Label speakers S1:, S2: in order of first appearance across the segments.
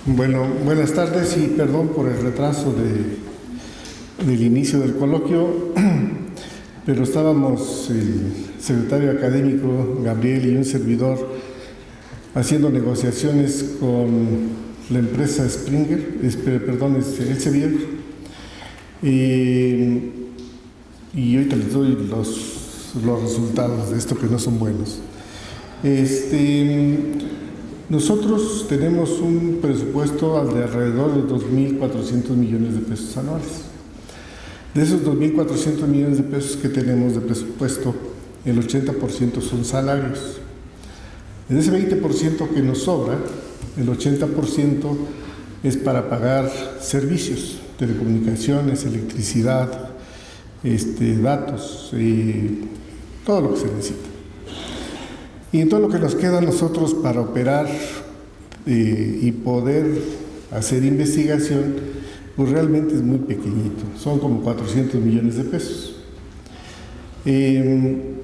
S1: Bueno, buenas tardes y perdón por el retraso del inicio del coloquio, pero estábamos el secretario académico Gabriel y un servidor haciendo negociaciones con la empresa Elsevier, y ahorita les doy los resultados de esto que no son buenos. Nosotros tenemos un presupuesto de alrededor de 2.400 millones de pesos anuales. De esos 2.400 millones de pesos que tenemos de presupuesto, el 80% son salarios. En ese 20% que nos sobra, el 80% es para pagar servicios, telecomunicaciones, electricidad, datos, todo lo que se necesita. Y en todo lo que nos queda a nosotros para operar y poder hacer investigación, pues realmente es muy pequeñito, son como 400 millones de pesos. De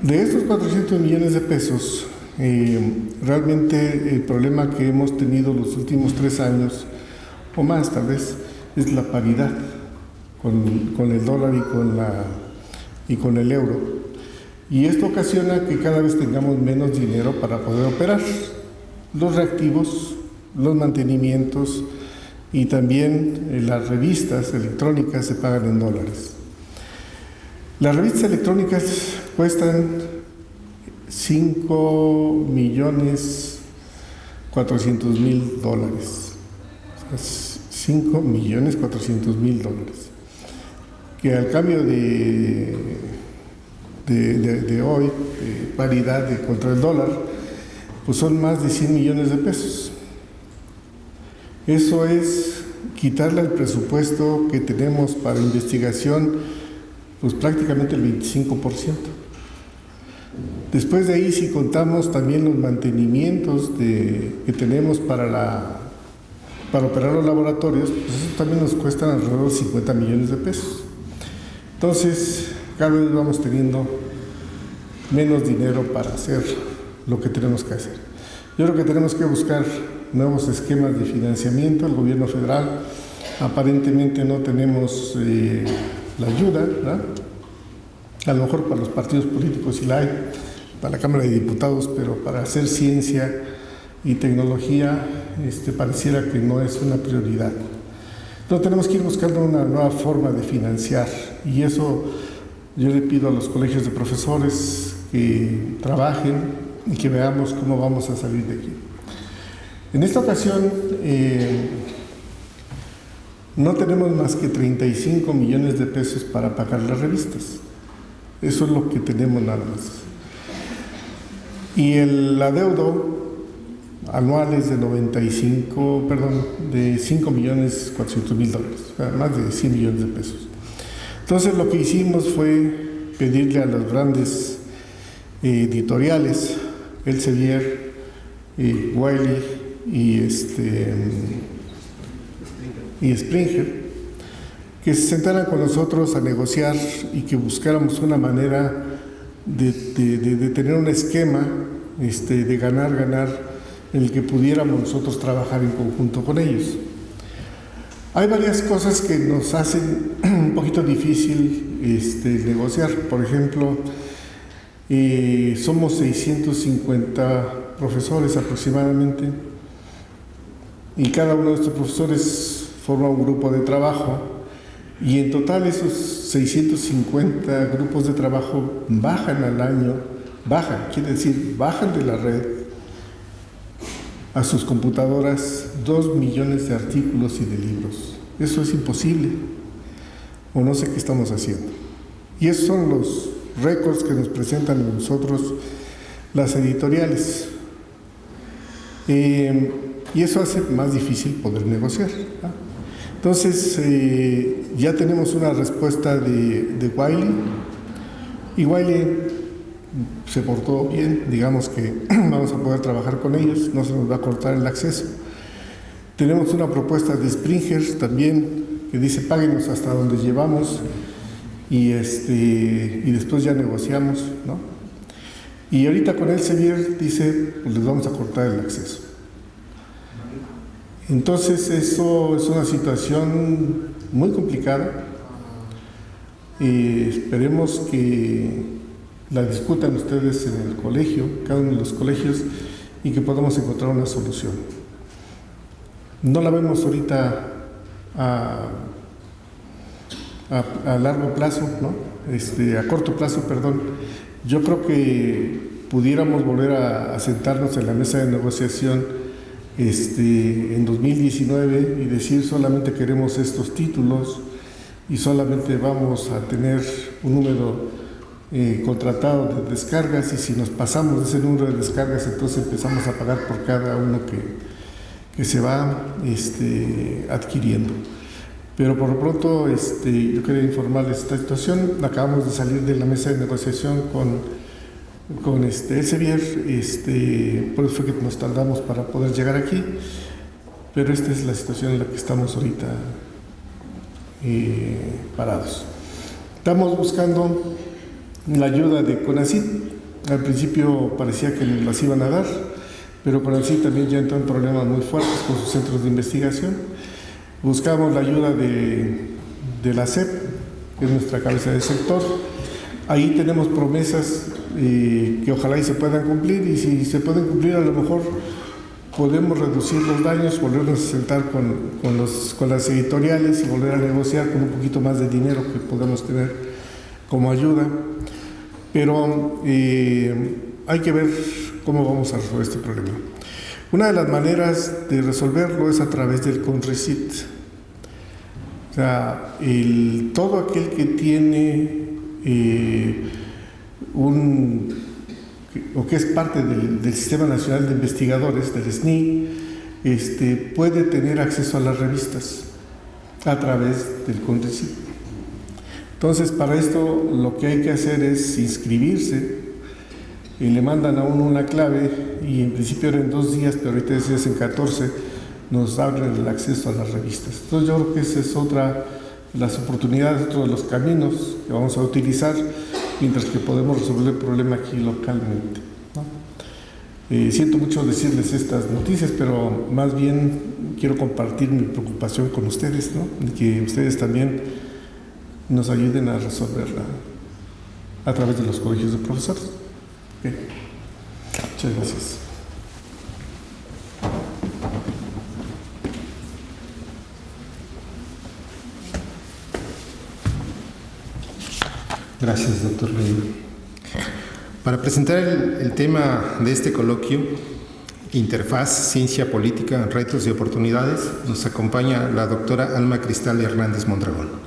S1: estos 400 millones de pesos, realmente el problema que hemos tenido los últimos 3 años, o más tal vez, es la paridad con el dólar y con el euro. Y esto ocasiona que cada vez tengamos menos dinero para poder operar los reactivos, los mantenimientos y también las revistas electrónicas se pagan en dólares. Las revistas electrónicas cuestan $5.400.000, $5.400.000, que al cambio de hoy, paridad contra el dólar, pues son más de 100 millones de pesos. Eso es quitarle al presupuesto que tenemos para investigación, pues prácticamente el 25%. Después de ahí, si contamos también los mantenimientos que tenemos para operar los laboratorios, pues eso también nos cuesta alrededor de 50 millones de pesos. Entonces, cada vez vamos teniendo menos dinero para hacer lo que tenemos que hacer. Yo creo que tenemos que buscar nuevos esquemas de financiamiento. El gobierno federal aparentemente no tenemos la ayuda, ¿no? A lo mejor para los partidos políticos sí la hay, para la Cámara de Diputados, pero para hacer ciencia y tecnología pareciera que no es una prioridad. Entonces tenemos que ir buscando una nueva forma de financiar, y eso yo le pido a los colegios de profesores que trabajen y que veamos cómo vamos a salir de aquí. En esta ocasión no tenemos más que 35 millones de pesos para pagar las revistas. Eso es lo que tenemos nada más. Y el adeudo anual es de $5.400.000, o sea, más de 100 millones de pesos. Entonces lo que hicimos fue pedirle a los grandes editoriales, Elsevier, Wiley y Springer, que se sentaran con nosotros a negociar y que buscáramos una manera de tener un esquema de ganar, en el que pudiéramos nosotros trabajar en conjunto con ellos. Hay varias cosas que nos hacen un poquito difícil negociar. Por ejemplo, somos 650 profesores aproximadamente, y cada uno de estos profesores forma un grupo de trabajo, y en total esos 650 grupos de trabajo bajan al año, quiere decir, bajan de la red a sus computadoras 2 millones de artículos y de libros. Eso es imposible, o no sé qué estamos haciendo. Y esos son los récords que nos presentan a nosotros las editoriales. Y eso hace más difícil poder negociar, ¿no? Entonces, ya tenemos una respuesta de Wiley, y Wiley se portó bien, digamos que vamos a poder trabajar con ellos, no se nos va a cortar el acceso. Tenemos una propuesta de Springer también, que dice páguenos hasta donde llevamos, y después ya negociamos, ¿no? Y ahorita con Elsevier dice, pues les vamos a cortar el acceso. Entonces eso es una situación muy complicada y esperemos que la discutan ustedes en el colegio, cada uno de los colegios, y que podamos encontrar una solución. No la vemos ahorita a largo plazo, ¿no? A corto plazo, perdón. Yo creo que pudiéramos volver a sentarnos en la mesa de negociación en 2019 y decir solamente queremos estos títulos y solamente vamos a tener un número contratado de descargas, y si nos pasamos de ese número de descargas, entonces empezamos a pagar por cada uno que se va adquiriendo. Pero por lo pronto yo quería informarles de esta situación. Acabamos de salir de la mesa de negociación con Elsevier, por eso fue que nos tardamos para poder llegar aquí, pero esta es la situación en la que estamos ahorita parados. Estamos buscando la ayuda de CONACYT. Al principio parecía que nos las iban a dar, pero CONACYT también ya entró en problemas muy fuertes con sus centros de investigación. Buscamos la ayuda de la SEP, que es nuestra cabeza de sector. Ahí tenemos promesas que ojalá y se puedan cumplir, y si se pueden cumplir, a lo mejor podemos reducir los daños, volvernos a sentar con las editoriales y volver a negociar con un poquito más de dinero que podemos tener como ayuda. Pero hay que ver cómo vamos a resolver este problema. Una de las maneras de resolverlo es a través del CONRECYT. O sea, todo aquel que tiene o que es parte del Sistema Nacional de Investigadores, del SNI, puede tener acceso a las revistas a través del CONRECYT. Entonces, para esto lo que hay que hacer es inscribirse, y le mandan a uno una clave, y en principio era en 2 días, pero ahorita es en 14, nos abren el acceso a las revistas. Entonces yo creo que esa es otra de las oportunidades, otro de los caminos que vamos a utilizar, mientras que podemos resolver el problema aquí localmente, ¿no? Siento mucho decirles estas noticias, pero más bien quiero compartir mi preocupación con ustedes, ¿no? De que ustedes también nos ayuden a resolverla a través de los colegios de profesores. Okay. Muchas gracias.
S2: Gracias, doctor Ley. Para presentar el tema de este coloquio, Interfaz, Ciencia Política, Retos y Oportunidades, nos acompaña la doctora Alma Cristal Hernández Mondragón.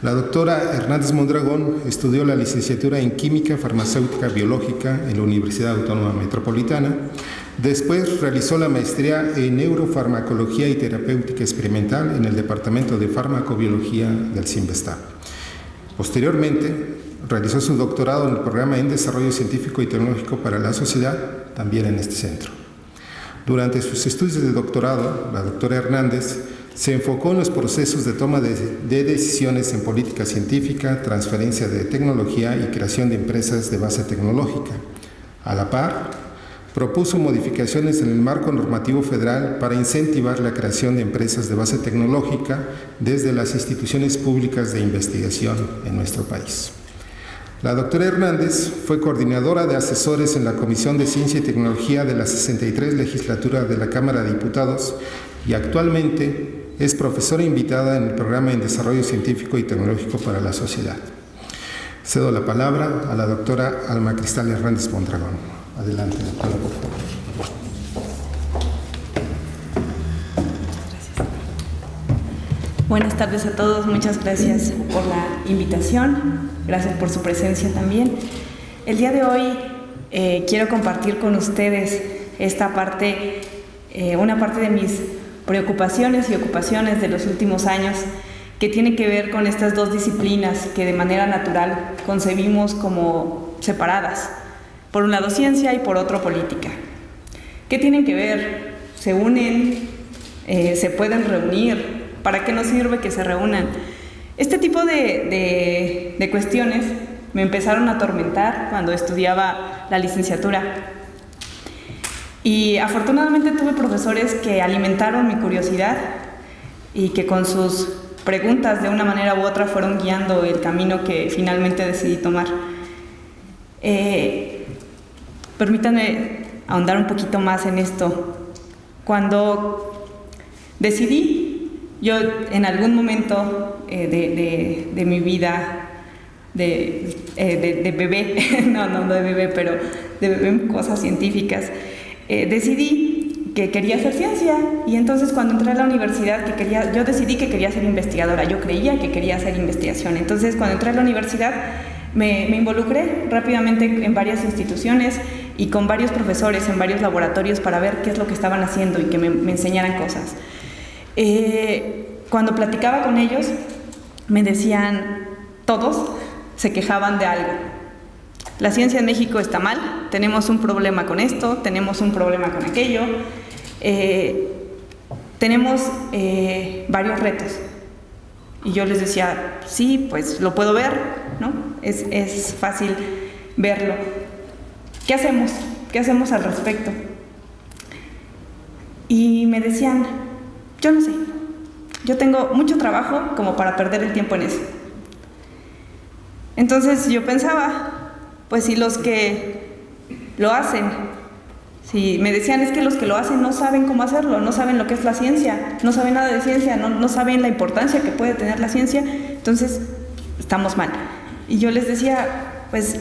S2: La doctora Hernández Mondragón estudió la licenciatura en Química Farmacéutica Biológica en la Universidad Autónoma Metropolitana. Después realizó la maestría en Neurofarmacología y Terapéutica Experimental en el Departamento de Farmacobiología del CIMBESTAB. Posteriormente, realizó su doctorado en el programa en Desarrollo Científico y Tecnológico para la Sociedad, también en este centro. Durante sus estudios de doctorado, la doctora Hernández se enfocó en los procesos de toma de decisiones en política científica, transferencia de tecnología y creación de empresas de base tecnológica. A la par, propuso modificaciones en el marco normativo federal para incentivar la creación de empresas de base tecnológica desde las instituciones públicas de investigación en nuestro país. La doctora Hernández fue coordinadora de asesores en la Comisión de Ciencia y Tecnología de la 63 Legislatura de la Cámara de Diputados y actualmente es profesora invitada en el programa en Desarrollo Científico y Tecnológico para la Sociedad. Cedo la palabra a la doctora Alma Cristal Hernández Mondragón. Adelante, doctora, por favor.
S3: Buenas tardes a todos, muchas gracias por la invitación, gracias por su presencia también. El día de hoy quiero compartir con ustedes esta parte, una parte de mis preocupaciones y ocupaciones de los últimos años, que tiene que ver con estas dos disciplinas que de manera natural concebimos como separadas. Por un lado ciencia y por otro política. ¿Qué tienen que ver? ¿Se unen? ¿Se pueden reunir? ¿Para qué nos sirve que se reúnan? Este tipo de cuestiones me empezaron a atormentar cuando estudiaba la licenciatura. Y afortunadamente tuve profesores que alimentaron mi curiosidad y que con sus preguntas de una manera u otra fueron guiando el camino que finalmente decidí tomar. Permítanme ahondar un poquito más en esto. Cuando decidí, yo en algún momento de mi vida de bebé, no de bebé, pero de bebé en cosas científicas, decidí que quería hacer ciencia, y entonces cuando entré a la universidad yo decidí que quería ser investigadora. Yo creía que quería hacer investigación. Entonces cuando entré a la universidad me involucré rápidamente en varias instituciones y con varios profesores en varios laboratorios para ver qué es lo que estaban haciendo y que me enseñaran cosas. Cuando platicaba con ellos me decían, todos se quejaban de algo. La ciencia en México está mal, tenemos un problema con esto, tenemos un problema con aquello, tenemos varios retos. Y yo les decía, sí, pues lo puedo ver, ¿no? Es fácil verlo. ¿Qué hacemos? ¿Qué hacemos al respecto? Y me decían, yo no sé, yo tengo mucho trabajo como para perder el tiempo en eso. Entonces yo pensaba, pues si los que lo hacen, si me decían es que los que lo hacen no saben cómo hacerlo, no saben lo que es la ciencia, no saben nada de ciencia, no saben la importancia que puede tener la ciencia, entonces estamos mal. Y yo les decía, pues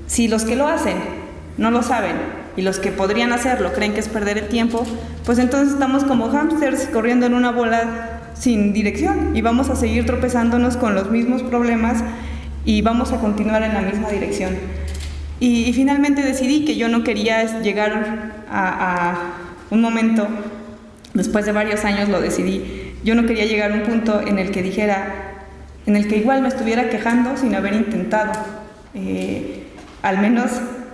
S3: si los que lo hacen no lo saben y los que podrían hacerlo creen que es perder el tiempo, pues entonces estamos como hámsters corriendo en una bola sin dirección y vamos a seguir tropezándonos con los mismos problemas y vamos a continuar en la misma dirección. Y finalmente decidí que yo no quería llegar a un momento, después de varios años lo decidí, yo no quería llegar a un punto en el que en el que igual me estuviera quejando sin haber intentado, al menos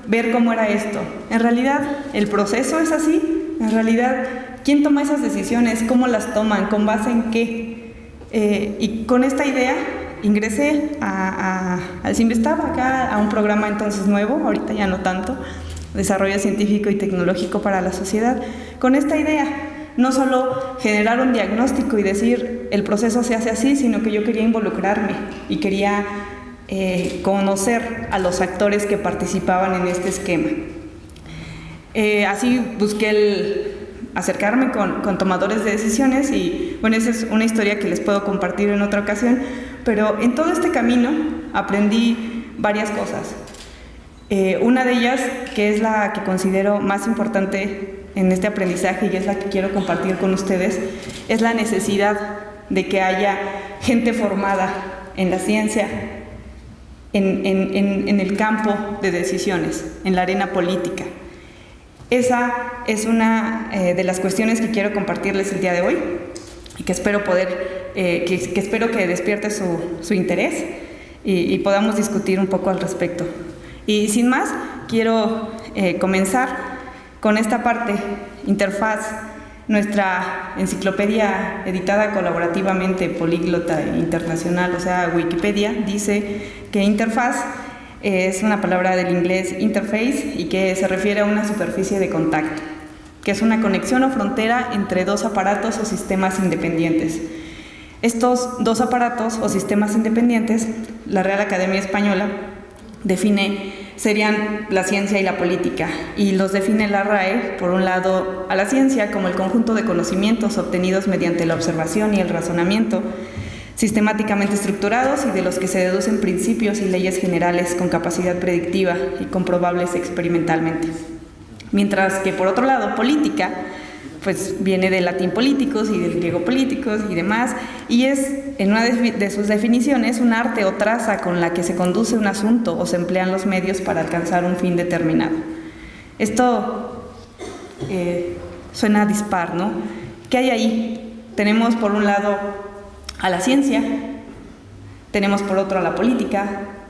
S3: ver cómo era esto. En realidad, el proceso es así, en realidad, ¿quién toma esas decisiones? ¿Cómo las toman? ¿Con base en qué? Y con esta idea ingresé al CIMBESTAB, acá a un programa entonces nuevo, ahorita ya no tanto, Desarrollo Científico y Tecnológico para la Sociedad, con esta idea, no solo generar un diagnóstico y decir el proceso se hace así, sino que yo quería involucrarme y quería conocer a los actores que participaban en este esquema. Así busqué acercarme con tomadores de decisiones y bueno, esa es una historia que les puedo compartir en otra ocasión, pero en todo este camino aprendí varias cosas. Una de ellas, que es la que considero más importante en este aprendizaje y es la que quiero compartir con ustedes, es la necesidad de que haya gente formada en la ciencia, en el campo de decisiones, en la arena política. Esa es una de las cuestiones que quiero compartirles el día de hoy y que espero que espero que despierte su interés y podamos discutir un poco al respecto. Y sin más, quiero comenzar con esta parte, Interfaz, nuestra enciclopedia editada colaborativamente, políglota e internacional, o sea, Wikipedia, dice que interfaz es una palabra del inglés interface y que se refiere a una superficie de contacto, que es una conexión o frontera entre dos aparatos o sistemas independientes. Estos dos aparatos o sistemas independientes, la Real Academia Española serían la ciencia y la política, y los define la RAE, por un lado, a la ciencia como el conjunto de conocimientos obtenidos mediante la observación y el razonamiento, sistemáticamente estructurados y de los que se deducen principios y leyes generales con capacidad predictiva y comprobables experimentalmente. Mientras que, por otro lado, política, pues viene del latín políticos y del griego políticos y demás, y es, en una de sus definiciones, un arte o traza con la que se conduce un asunto o se emplean los medios para alcanzar un fin determinado. Esto suena dispar, ¿no? ¿Qué hay ahí? Tenemos, por un lado, a la ciencia, tenemos por otro a la política,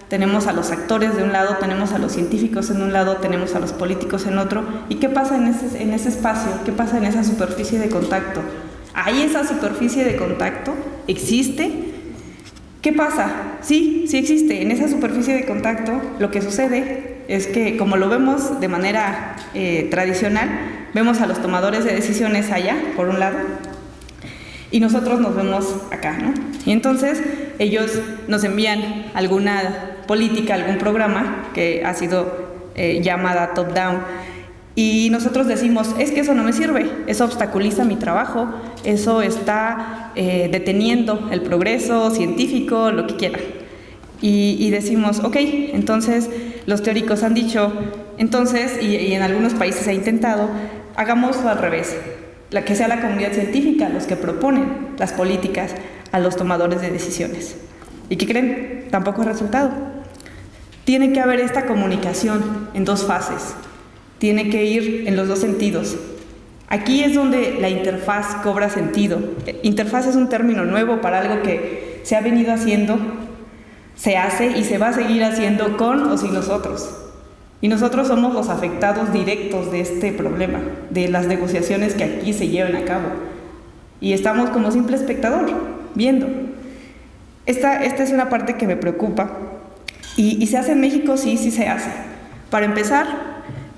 S3: tenemos a los actores de un lado, tenemos a los científicos en un lado, tenemos a los políticos en otro. ¿Y qué pasa en ese espacio? ¿Qué pasa en esa superficie de contacto? ¿Hay esa superficie de contacto? ¿Existe? ¿Qué pasa? Sí existe. En esa superficie de contacto lo que sucede es que, como lo vemos de manera tradicional, Vemos a los tomadores de decisiones allá, por un lado, y nosotros nos vemos acá, ¿no? Y entonces ellos nos envían alguna política, algún programa que ha sido llamada top-down, y nosotros decimos, es que eso no me sirve, eso obstaculiza mi trabajo, eso está deteniendo el progreso científico, lo que quieran. Y decimos, ok, entonces los teóricos han dicho, entonces, y en algunos países se ha intentado, hagámoslo al revés, que sea la comunidad científica los que proponen las políticas a los tomadores de decisiones. ¿Y qué creen? Tampoco es resultado. Tiene que haber esta comunicación en dos fases, tiene que ir en los dos sentidos. Aquí es donde la interfaz cobra sentido. Interfaz es un término nuevo para algo que se ha venido haciendo, se hace y se va a seguir haciendo con o sin nosotros. Y nosotros somos los afectados directos de este problema, de las negociaciones que aquí se llevan a cabo. Y estamos como simple espectador, viendo. Esta es una parte que me preocupa. ¿Y se hace en México? Sí, sí se hace. Para empezar,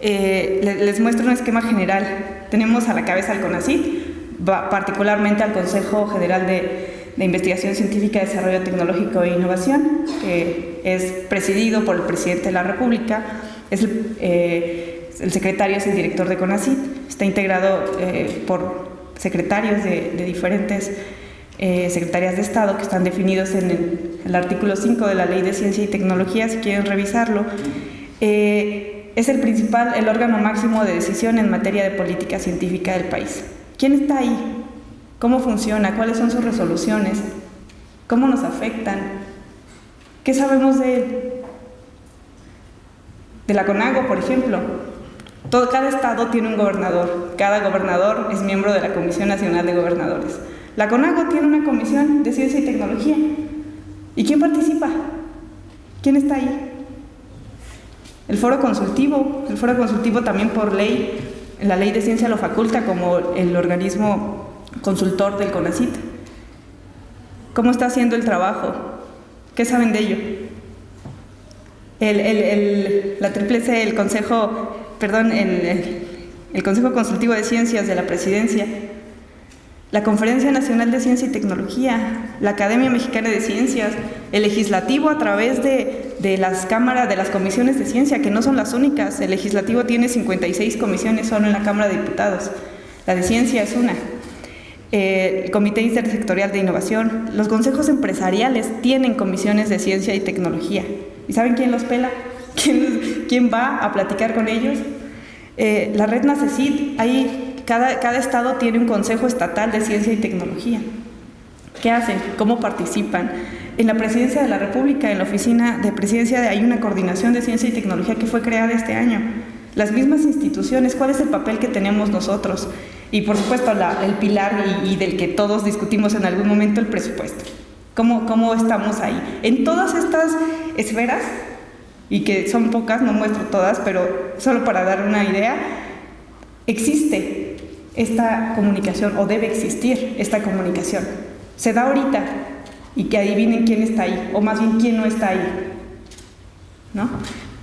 S3: les muestro un esquema general. Tenemos a la cabeza al CONACYT, particularmente al Consejo General de Investigación Científica, Desarrollo Tecnológico e Innovación, que es presidido por el presidente de la República. El secretario es el director de CONACYT, está integrado por secretarios de diferentes secretarías de Estado que están definidos en el artículo 5 de la Ley de Ciencia y Tecnología, si quieren revisarlo. Es el órgano máximo de decisión en materia de política científica del país. ¿Quién está ahí? ¿Cómo funciona? ¿Cuáles son sus resoluciones? ¿Cómo nos afectan? ¿Qué sabemos de él? De la CONAGO, por ejemplo. Cada estado tiene un gobernador. Cada gobernador es miembro de la Comisión Nacional de Gobernadores. La CONAGO tiene una comisión de ciencia y tecnología. ¿Y quién participa? ¿Quién está ahí? El foro consultivo también por ley, la ley de ciencia lo faculta como el organismo consultor del CONACYT. ¿Cómo está haciendo el trabajo? ¿Qué saben de ello? La Triple C, el Consejo Consultivo de Ciencias de la Presidencia, la Conferencia Nacional de Ciencia y Tecnología, la Academia Mexicana de Ciencias, el Legislativo a través de las cámaras, de las comisiones de ciencia, que no son las únicas. El Legislativo tiene 56 comisiones solo en la Cámara de Diputados. La de Ciencia es una. El Comité Intersectorial de Innovación. Los consejos empresariales tienen comisiones de ciencia y tecnología. ¿Y saben quién los pela? ¿Quién va a platicar con ellos? La red NACECIT, cada estado tiene un consejo estatal de ciencia y tecnología. ¿Qué hacen? ¿Cómo participan? En la Presidencia de la República, en la Oficina de Presidencia, hay una coordinación de ciencia y tecnología que fue creada este año. Las mismas instituciones, ¿cuál es el papel que tenemos nosotros? Y por supuesto el pilar y del que todos discutimos en algún momento, el presupuesto. ¿Cómo estamos ahí? En todas estas esferas, y que son pocas, no muestro todas, pero solo para dar una idea, existe esta comunicación, o debe existir esta comunicación. Se da ahorita, y que adivinen quién está ahí, o más bien quién no está ahí.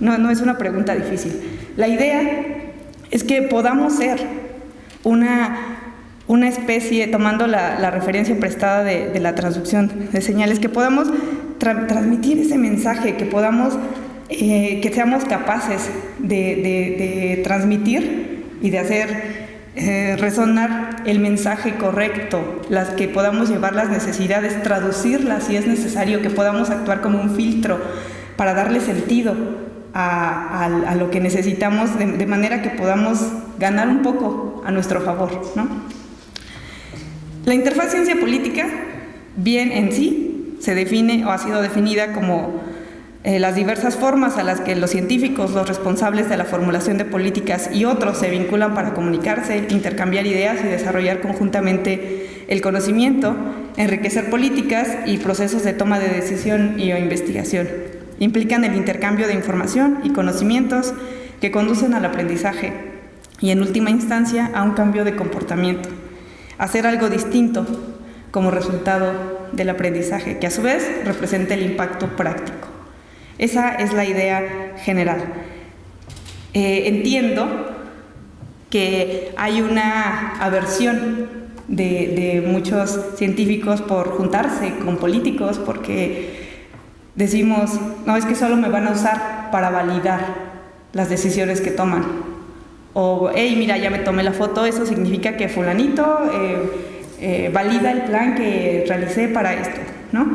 S3: No es una pregunta difícil. La idea es que podamos ser una especie, tomando la referencia prestada de la transducción de señales, que podamos transmitir ese mensaje, que podamos, que seamos capaces de transmitir y de hacer resonar el mensaje correcto, que podamos llevar las necesidades, traducirlas si es necesario, que podamos actuar como un filtro para darle sentido a lo que necesitamos, de manera que podamos ganar un poco a nuestro favor, ¿no? La interfaz ciencia-política, bien en sí, se define o ha sido definida como las diversas formas a las que los científicos, los responsables de la formulación de políticas y otros se vinculan para comunicarse, intercambiar ideas y desarrollar conjuntamente el conocimiento, enriquecer políticas y procesos de toma de decisión y investigación. Implican el intercambio de información y conocimientos que conducen al aprendizaje y, en última instancia, a un cambio de comportamiento. Hacer algo distinto como resultado del aprendizaje, que a su vez representa el impacto práctico. Esa es la idea general. Entiendo que hay una aversión de muchos científicos por juntarse con políticos porque decimos, no, es que solo me van a usar para validar las decisiones que toman. O, hey, mira, ya me tomé la foto, eso significa que fulanito valida el plan que realicé para esto, ¿no?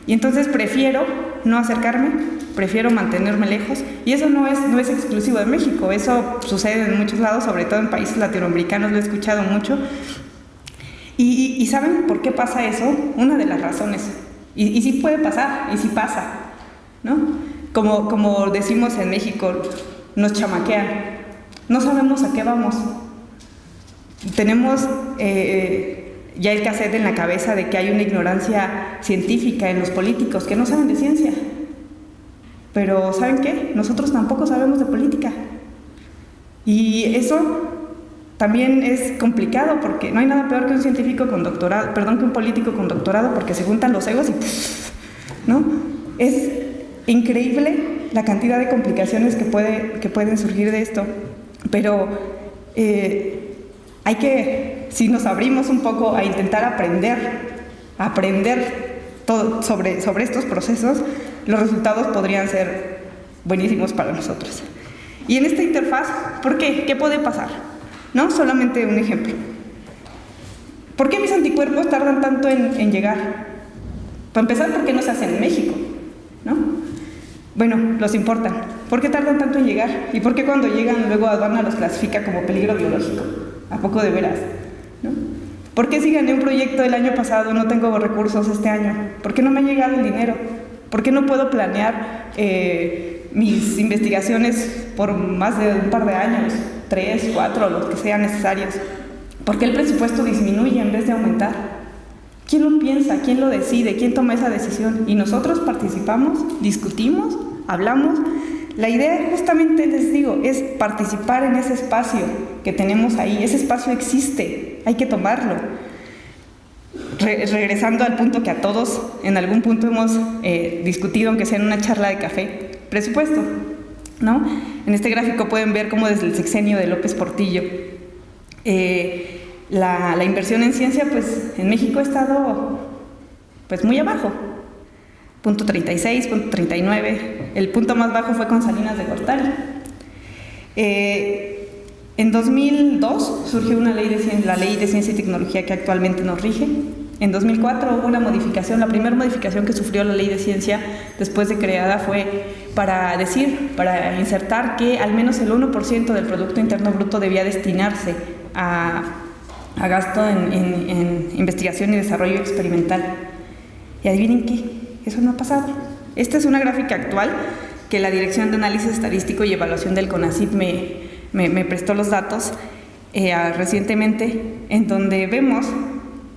S3: Y entonces prefiero no acercarme, prefiero mantenerme lejos, y eso no es exclusivo de México, eso sucede en muchos lados, sobre todo en países latinoamericanos, lo he escuchado mucho. ¿Y saben por qué pasa eso? Una de las razones, y sí puede pasar, y sí pasa, ¿no? Como decimos en México, nos chamaquean, no sabemos a qué vamos. Tenemos ya el cassette en la cabeza de que hay una ignorancia científica en los políticos que no saben de ciencia. Pero ¿saben qué? Nosotros tampoco sabemos de política. Y eso también es complicado porque no hay nada peor que un científico con doctorado, que un político con doctorado, porque se juntan los egos y ¿no? Es increíble la cantidad de complicaciones que pueden surgir de esto. Pero hay que, si nos abrimos un poco a intentar aprender todo sobre estos procesos, los resultados podrían ser buenísimos para nosotros. Y en esta interfaz, ¿por qué? ¿Qué puede pasar? ¿No? Solamente un ejemplo. ¿Por qué mis anticuerpos tardan tanto en llegar? Para empezar, ¿por qué no se hacen en México? ¿No? Bueno, los importan. ¿Por qué tardan tanto en llegar? ¿Y por qué cuando llegan luego aduana los clasifica como peligro biológico? ¿A poco de veras? ¿No? ¿Por qué si gané un proyecto el año pasado no tengo recursos este año? ¿Por qué no me ha llegado el dinero? ¿Por qué no puedo planear mis investigaciones por más de un par de años? 3, 4, los que sean necesarios. ¿Por qué el presupuesto disminuye en vez de aumentar? ¿Quién lo piensa? ¿Quién lo decide? ¿Quién toma esa decisión? Y nosotros participamos, discutimos, hablamos. La idea, justamente les digo, es participar en ese espacio que tenemos ahí. Ese espacio existe, hay que tomarlo. Regresando al punto que a todos en algún punto hemos discutido, aunque sea en una charla de café, presupuesto, ¿no? En este gráfico pueden ver cómo desde el sexenio de López Portillo la inversión en ciencia, pues en México ha estado pues muy abajo, punto 36, punto 39, el punto más bajo fue con Salinas de Gortari. En 2002 surgió la ley de ciencia y tecnología que actualmente nos rige. En 2004 hubo una modificación, la primera modificación que sufrió la ley de ciencia después de creada fue para insertar que al menos el 1% del Producto Interno Bruto debía destinarse a gasto en investigación y desarrollo experimental. Y adivinen qué, eso no ha pasado. Esta es una gráfica actual que la Dirección de Análisis Estadístico y Evaluación del CONACYT me prestó los datos recientemente, en donde vemos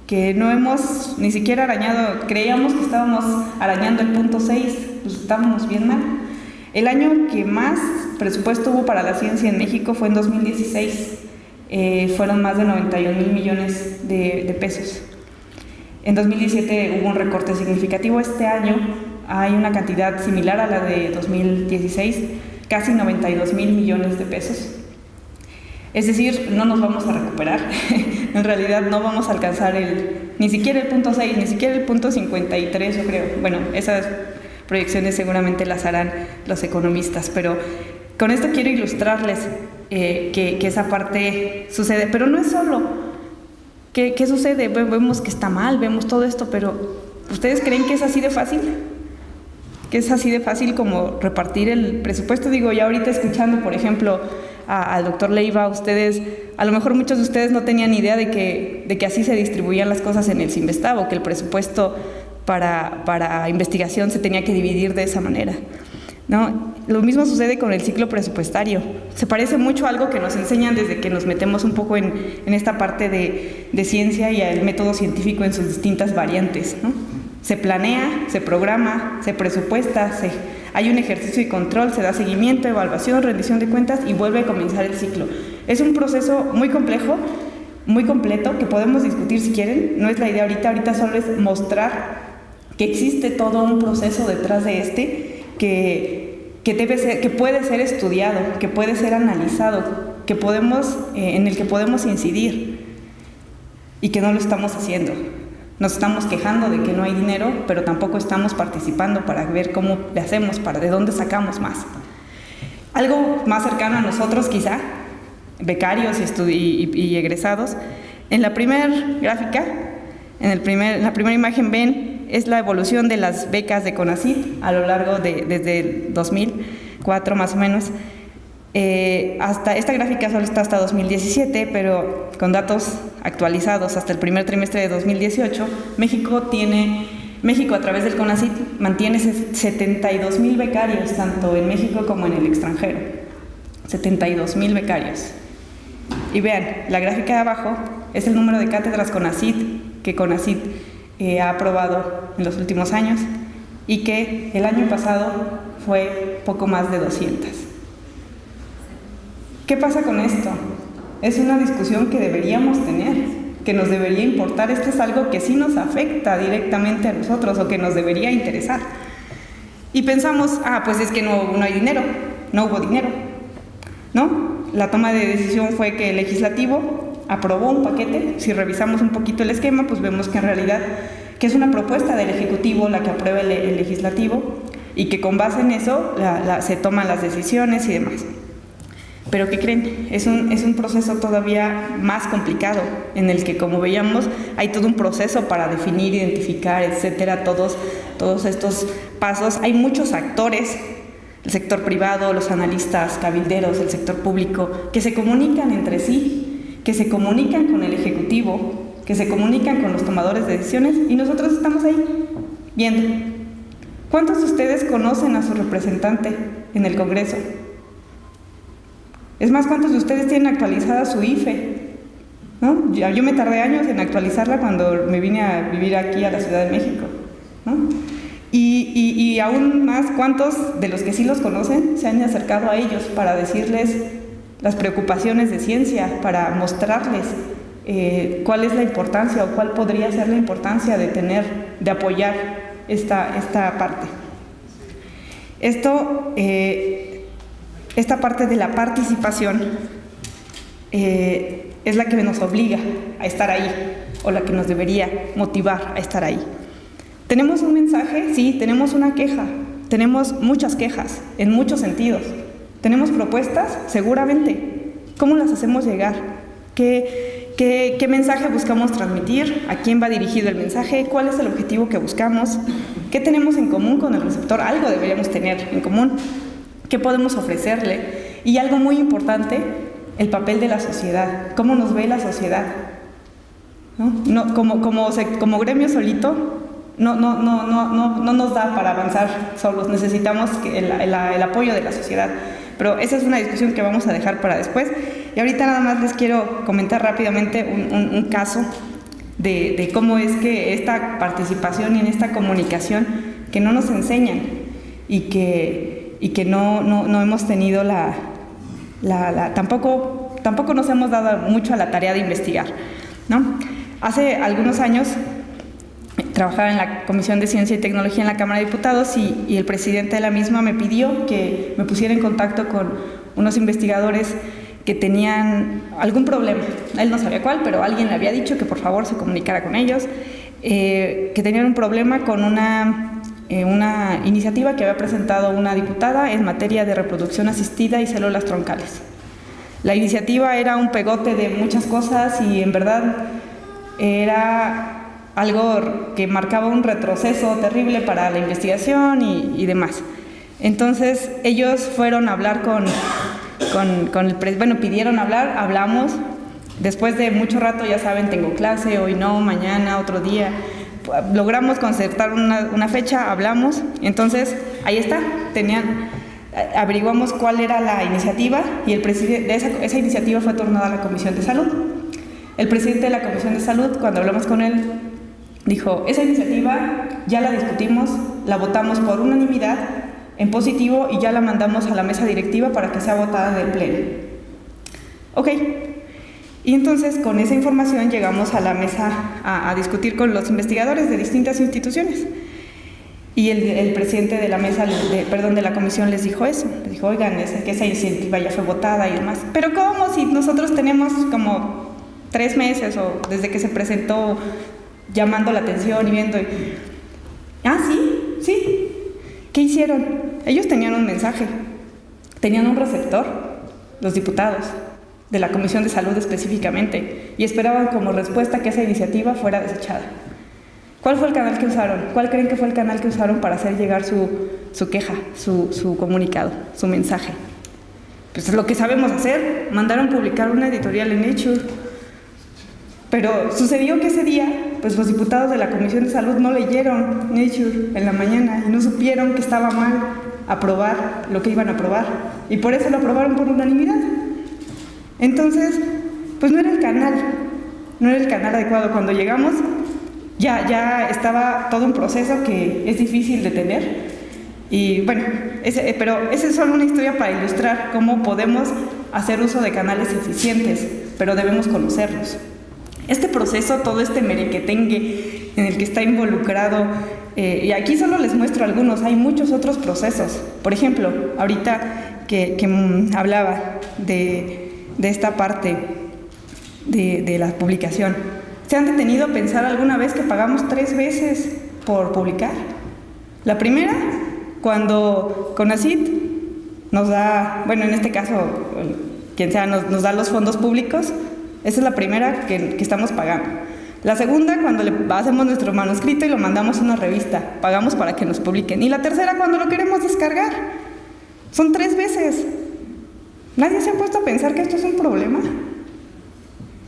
S3: que no hemos ni siquiera arañado, creíamos que estábamos arañando el punto 6, pues estábamos bien mal. El año que más presupuesto hubo para la ciencia en México fue en 2016, fueron más de 91,000 millones de pesos. En 2017 hubo un recorte significativo. Este año hay una cantidad similar a la de 2016, casi 92,000 millones de pesos. Es decir, no nos vamos a recuperar, en realidad no vamos a alcanzar ni siquiera el punto 6, ni siquiera el punto 53, yo creo. Bueno, esas proyecciones seguramente las harán los economistas, pero con esto quiero ilustrarles que esa parte sucede, pero no es solo. ¿Qué sucede? Vemos que está mal, vemos todo esto, pero ¿ustedes creen que es así de fácil? ¿Que es así de fácil como repartir el presupuesto? Digo, ya ahorita escuchando, por ejemplo, al doctor Leiva, ustedes, a lo mejor muchos de ustedes no tenían idea de que así se distribuían las cosas en el CINVESTAB, que el presupuesto para investigación se tenía que dividir de esa manera, ¿no? Lo mismo sucede con el ciclo presupuestario. Se parece mucho a algo que nos enseñan desde que nos metemos un poco en esta parte de ciencia y al método científico en sus distintas variantes, ¿no? Se planea, se programa, se presupuesta, hay un ejercicio y control, se da seguimiento, evaluación, rendición de cuentas y vuelve a comenzar el ciclo. Es un proceso muy complejo, muy completo, que podemos discutir si quieren. No es la idea ahorita solo es mostrar que existe todo un proceso detrás de que debe ser, que puede ser estudiado, que puede ser analizado, en el que podemos incidir y que no lo estamos haciendo. Nos estamos quejando de que no hay dinero, pero tampoco estamos participando para ver cómo le hacemos, de dónde sacamos más. Algo más cercano a nosotros quizá, becarios y egresados. En la primera gráfica, en la primera imagen ven, es la evolución de las becas de CONACYT a lo largo desde el 2004 más o menos. Hasta esta gráfica solo está hasta 2017, pero con datos actualizados hasta el primer trimestre de 2018, México a través del CONACYT mantiene 72,000 becarios, tanto en México como en el extranjero. 72,000 becarios. Y vean, la gráfica de abajo es el número de cátedras CONACYT que CONACYT ha aprobado en los últimos años y que el año pasado fue poco más de 200. ¿Qué pasa con esto? Es una discusión que deberíamos tener, que nos debería importar. Esto es algo que sí nos afecta directamente a nosotros o que nos debería interesar. Y pensamos, pues es que no hay dinero, no hubo dinero, ¿no? La toma de decisión fue que el legislativo aprobó un paquete. Si revisamos un poquito el esquema, pues vemos que en realidad que es una propuesta del Ejecutivo la que aprueba el legislativo y que con base en eso se toman las decisiones y demás. Pero ¿qué creen? Es un proceso todavía más complicado, en el que, como veíamos, hay todo un proceso para definir, identificar, etcétera, todos estos pasos. Hay muchos actores, el sector privado, los analistas, cabilderos, el sector público, que se comunican entre sí, que se comunican con el Ejecutivo, que se comunican con los tomadores de decisiones, y nosotros estamos ahí, viendo. ¿Cuántos de ustedes conocen a su representante en el Congreso? Es más, ¿cuántos de ustedes tienen actualizada su IFE? ¿No? Yo me tardé años en actualizarla cuando me vine a vivir aquí a la Ciudad de México, ¿no? Y aún más, ¿cuántos de los que sí los conocen se han acercado a ellos para decirles las preocupaciones de ciencia, para mostrarles cuál es la importancia o cuál podría ser la importancia de apoyar esta parte? Esta parte de la participación es la que nos obliga a estar ahí, o la que nos debería motivar a estar ahí. ¿Tenemos un mensaje? Sí, tenemos una queja, tenemos muchas quejas, en muchos sentidos. ¿Tenemos propuestas? Seguramente. ¿Cómo las hacemos llegar? ¿Qué mensaje buscamos transmitir? ¿A quién va dirigido el mensaje? ¿Cuál es el objetivo que buscamos? ¿Qué tenemos en común con el receptor? Algo deberíamos tener en común. ¿Qué podemos ofrecerle? Y algo muy importante, el papel de la sociedad. ¿Cómo nos ve la sociedad? ¿No? Como gremio solito, no nos da para avanzar solos. Necesitamos el apoyo de la sociedad. Pero esa es una discusión que vamos a dejar para después. Y ahorita nada más les quiero comentar rápidamente un caso de cómo es que esta participación y en esta comunicación que no nos enseñan y que no hemos tenido tampoco nos hemos dado mucho a la tarea de investigar, ¿no? Hace algunos años trabajaba en la Comisión de Ciencia y Tecnología en la Cámara de Diputados y el presidente de la misma me pidió que me pusiera en contacto con unos investigadores que tenían algún problema. Él no sabía cuál, pero alguien le había dicho que por favor se comunicara con ellos, que tenían un problema con una iniciativa que había presentado una diputada en materia de reproducción asistida y células troncales. La iniciativa era un pegote de muchas cosas y en verdad era algo que marcaba un retroceso terrible para la investigación y demás. Entonces ellos fueron a hablar pidieron hablar, hablamos. Después de mucho rato, ya saben, tengo clase, hoy no, mañana, otro día. Logramos concertar una fecha, hablamos, entonces ahí está, averiguamos cuál era la iniciativa y el presidente de esa iniciativa fue turnada a la Comisión de Salud. El presidente de la Comisión de Salud, cuando hablamos con él, dijo, esa iniciativa ya la discutimos, la votamos por unanimidad en positivo y ya la mandamos a la mesa directiva para que sea votada en el pleno. Ok. Y entonces con esa información llegamos a la mesa a discutir con los investigadores de distintas instituciones. Y el presidente de la mesa, de la comisión les dijo eso. Les dijo, oigan, que esa iniciativa ya fue votada y demás. Pero ¿cómo? Si nosotros tenemos como 3 meses o desde que se presentó llamando la atención y viendo. Sí. ¿Qué hicieron? Ellos tenían un mensaje. Tenían un receptor, los diputados, de la Comisión de Salud específicamente, y esperaban como respuesta que esa iniciativa fuera desechada. ¿Cuál fue el canal que usaron? ¿Cuál creen que fue el canal que usaron para hacer llegar su queja, su comunicado, su mensaje? Pues es lo que sabemos hacer. Mandaron publicar una editorial en Nature. Pero sucedió que ese día, pues los diputados de la Comisión de Salud no leyeron Nature en la mañana y no supieron que estaba mal aprobar lo que iban a aprobar. Y por eso lo aprobaron por unanimidad. Entonces, pues no era el canal adecuado. Cuando llegamos, ya estaba todo un proceso que es difícil de tener. Y bueno, pero esa es solo una historia para ilustrar cómo podemos hacer uso de canales eficientes, pero debemos conocerlos. Este proceso, todo este merequetengue en el que está involucrado, y aquí solo les muestro algunos, hay muchos otros procesos. Por ejemplo, ahorita que hablaba de esta parte de la publicación, ¿se han detenido a pensar alguna vez que pagamos 3 veces por publicar? La primera, cuando CONACYT nos da, bueno, en este caso, quien sea, nos da los fondos públicos. Esa es la primera que estamos pagando. La segunda, cuando hacemos nuestro manuscrito y lo mandamos a una revista, pagamos para que nos publiquen. Y la tercera, cuando lo queremos descargar. Son 3 veces. ¿Nadie se ha puesto a pensar que esto es un problema?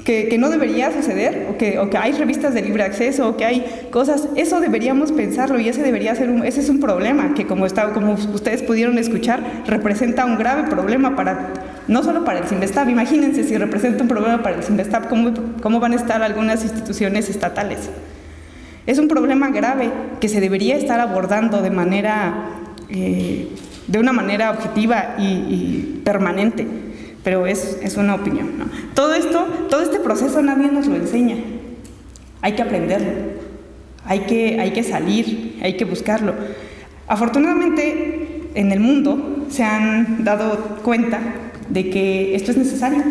S3: Que no debería suceder, o que hay revistas de libre acceso, o que hay cosas, eso deberíamos pensarlo, y ese es un problema que, como ustedes pudieron escuchar, representa un grave problema no solo para el CINVESTAB. Imagínense si representa un problema para el CINVESTAB, ¿cómo van a estar algunas instituciones estatales? Es un problema grave que se debería estar abordando de una manera objetiva y permanente. Pero es una opinión, ¿no? Todo este proceso nadie nos lo enseña. Hay que aprenderlo, hay que salir, hay que buscarlo. Afortunadamente, en el mundo se han dado cuenta de que esto es necesario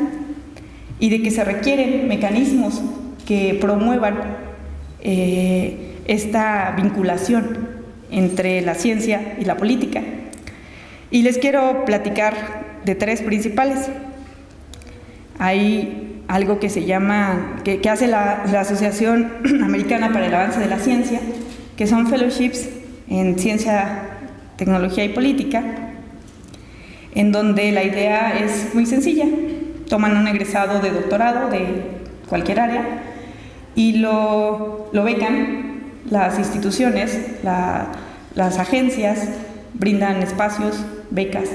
S3: y de que se requieren mecanismos que promuevan esta vinculación entre la ciencia y la política. Y les quiero platicar de 3 principales. Hay algo que se llama, que hace la Asociación Americana para el Avance de la Ciencia, que son fellowships en ciencia, tecnología y política, en donde la idea es muy sencilla. Toman un egresado de doctorado de cualquier área y lo becan las instituciones, las agencias, brindan espacios, becas.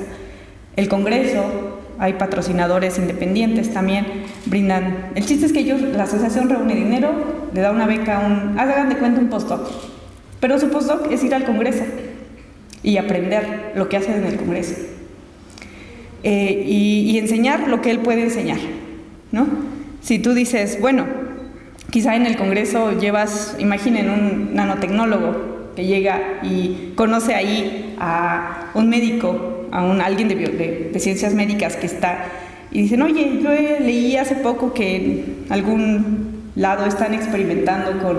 S3: El Congreso, hay patrocinadores independientes también, brindan. El chiste es que la asociación reúne dinero, le da una beca hagan de cuenta un postdoc. Pero su postdoc es ir al Congreso y aprender lo que hacen en el Congreso. Y enseñar lo que él puede enseñar, ¿no? Si tú dices, bueno, quizá en el Congreso imaginen un nanotecnólogo que llega y conoce ahí a un médico, a alguien de ciencias médicas que está, y dicen, oye, yo leí hace poco que en algún lado están experimentando con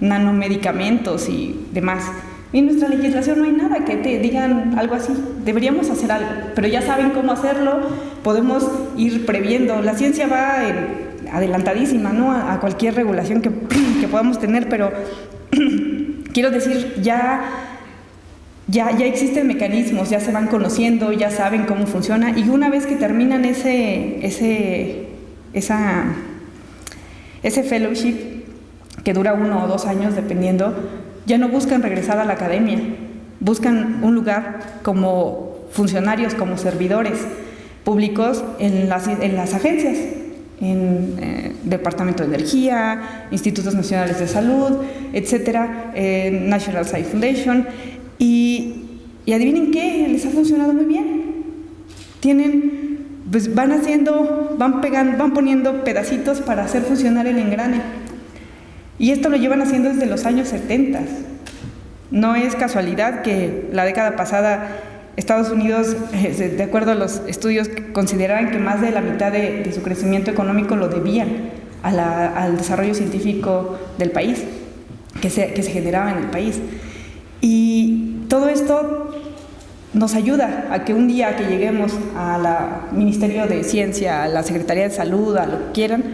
S3: nanomedicamentos y demás. Y en nuestra legislación no hay nada que te digan algo así. Deberíamos hacer algo, pero ya saben cómo hacerlo, podemos ir previendo. La ciencia va adelantadísima, ¿no?, a cualquier regulación que podamos tener, pero quiero decir, ya existen mecanismos, ya se van conociendo, ya saben cómo funciona, y una vez que terminan ese fellowship, que dura 1 o 2 años dependiendo, ya no buscan regresar a la academia, buscan un lugar como funcionarios, como servidores públicos en las agencias, en Departamento de Energía, Institutos Nacionales de Salud, etcétera, National Science Foundation. Y adivinen qué, les ha funcionado muy bien. Van poniendo pedacitos para hacer funcionar el engrane. Y esto lo llevan haciendo desde los años 70. No es casualidad que la década pasada Estados Unidos, de acuerdo a los estudios, consideraban que más de la mitad de su crecimiento económico lo debían al desarrollo científico del país, que se generaba en el país. Y todo esto nos ayuda a que un día que lleguemos al Ministerio de Ciencia, a la Secretaría de Salud, a lo que quieran,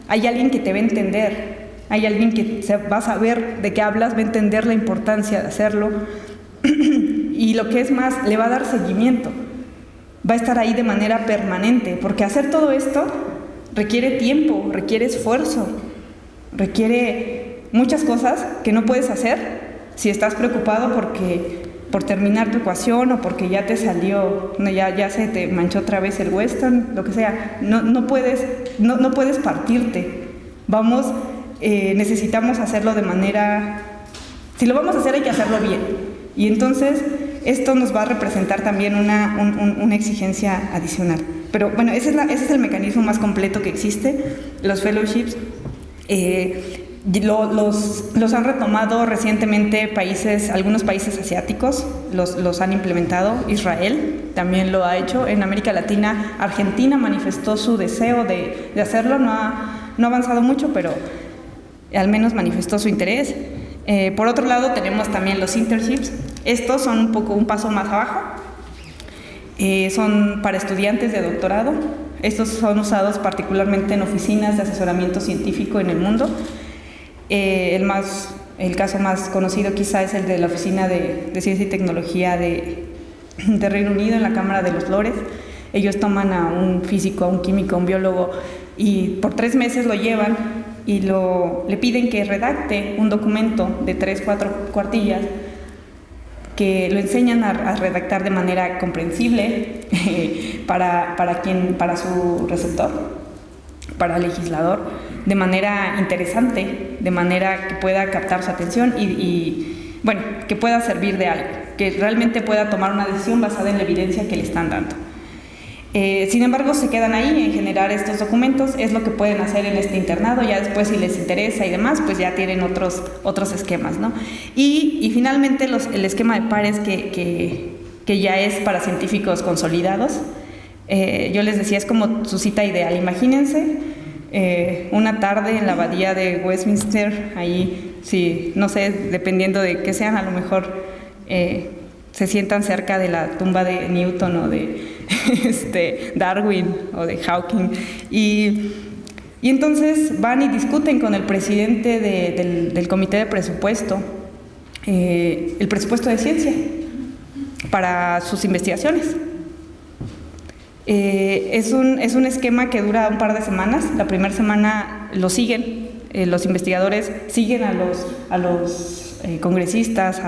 S3: hay alguien que te va a entender, hay alguien que va a saber de qué hablas, va a entender la importancia de hacerlo y lo que es más, le va a dar seguimiento, va a estar ahí de manera permanente, porque hacer todo esto requiere tiempo, requiere esfuerzo, requiere muchas cosas que no puedes hacer si estás preocupado por terminar tu ecuación o porque ya te salió, ya se te manchó otra vez el western, lo que sea. No puedes partirte. Necesitamos hacerlo de manera... Si lo vamos a hacer, hay que hacerlo bien. Y entonces, esto nos va a representar también una exigencia adicional. Pero bueno, ese es el mecanismo más completo que existe. Los fellowships los han retomado recientemente algunos países asiáticos, los han implementado. Israel también lo ha hecho. En América Latina, Argentina manifestó su deseo de hacerlo. No ha avanzado mucho, pero al menos manifestó su interés. Por otro lado, tenemos también los internships. Estos son un paso más abajo. Son para estudiantes de doctorado. Estos son usados particularmente en oficinas de asesoramiento científico en el mundo. El caso más conocido quizá es el de la Oficina de Ciencia y Tecnología de Reino Unido, en la Cámara de los Lores. Ellos toman a un físico, a un químico, a un biólogo y por 3 meses lo llevan y le piden que redacte un documento de 3-4 cuartillas que lo enseñan a redactar de manera comprensible para su receptor, para el legislador, de manera interesante, de manera que pueda captar su atención y bueno, que pueda servir de algo, que realmente pueda tomar una decisión basada en la evidencia que le están dando. Sin embargo, se quedan ahí en generar estos documentos, es lo que pueden hacer en este internado. Ya después, si les interesa y demás, pues ya tienen otros esquemas, ¿no? Y finalmente el esquema de pares que ya es para científicos consolidados. Yo les decía, es como su cita ideal. Imagínense una tarde en la abadía de Westminster, ahí, sí, no sé, dependiendo de qué sean, a lo mejor se sientan cerca de la tumba de Newton o de Darwin o de Hawking y entonces van y discuten con el presidente del comité de presupuesto el presupuesto de ciencia para sus investigaciones. Es un esquema que dura un par de semanas. La primera semana lo siguen, los investigadores siguen a los congresistas,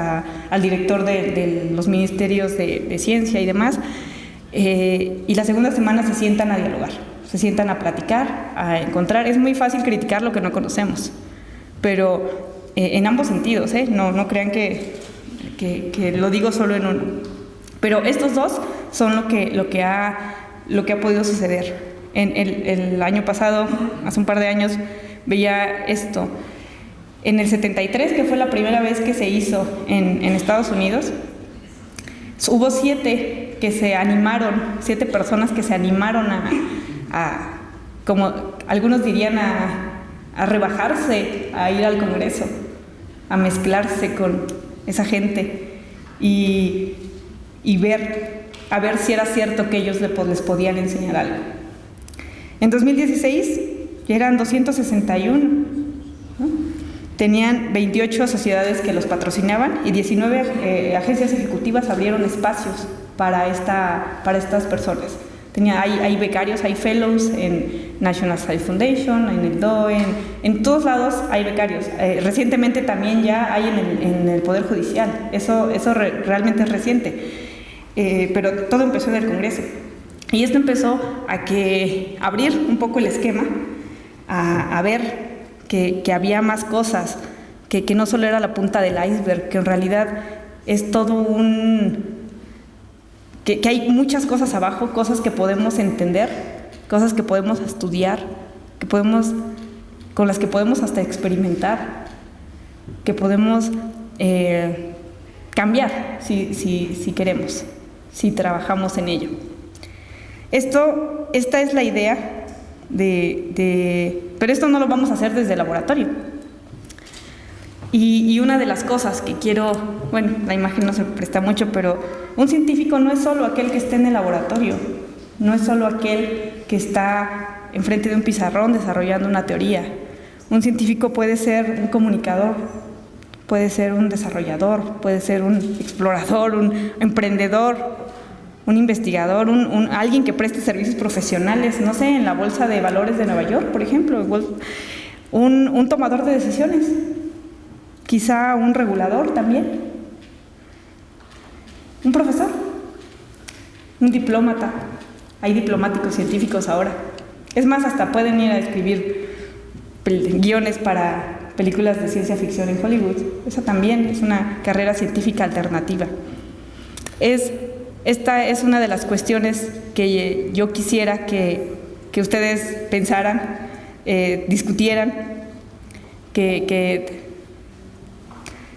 S3: al director de los ministerios de ciencia y demás, y la segunda semana se sientan a dialogar, se sientan a platicar, a encontrar. Es muy fácil criticar lo que no conocemos, pero en ambos sentidos, no crean que lo digo solo en uno, pero estos dos son lo que ha podido suceder. El año pasado, hace un par de años, veía esto. En el 73, que fue la primera vez que se hizo en Estados Unidos, hubo 7 personas que se animaron a como algunos dirían, a rebajarse, a ir al Congreso, a mezclarse con esa gente y a ver si era cierto que ellos les podían enseñar algo. En 2016 eran 261, ¿no? Tenían 28 sociedades que los patrocinaban y 19 agencias ejecutivas abrieron espacios para estas personas. Hay becarios, hay fellows en National Science Foundation, en el DOE, en todos lados hay becarios. Recientemente también ya hay en el Poder Judicial. Eso realmente es reciente. Pero todo empezó en el Congreso. Y esto empezó a abrir un poco el esquema, a ver que había más cosas, que no solo era la punta del iceberg, que en realidad es todo que hay muchas cosas abajo, cosas que podemos entender, cosas que podemos estudiar, con las que podemos hasta experimentar, que podemos cambiar si queremos, si trabajamos en ello. Esta es la idea pero esto no lo vamos a hacer desde el laboratorio. Y una de las cosas que quiero, bueno, la imagen no se presta mucho, pero un científico no es solo aquel que esté en el laboratorio, no es solo aquel que está enfrente de un pizarrón desarrollando una teoría. Un científico puede ser un comunicador, puede ser un desarrollador, puede ser un explorador, un emprendedor, un investigador, alguien que preste servicios profesionales, no sé, en la Bolsa de Valores de Nueva York, por ejemplo, un tomador de decisiones, quizá un regulador también, un profesor, un diplomata. Hay diplomáticos científicos ahora. Es más, hasta pueden ir a escribir guiones para películas de ciencia ficción en Hollywood. Esa también es una carrera científica alternativa. Esta es una de las cuestiones que yo quisiera que ustedes pensaran, discutieran, que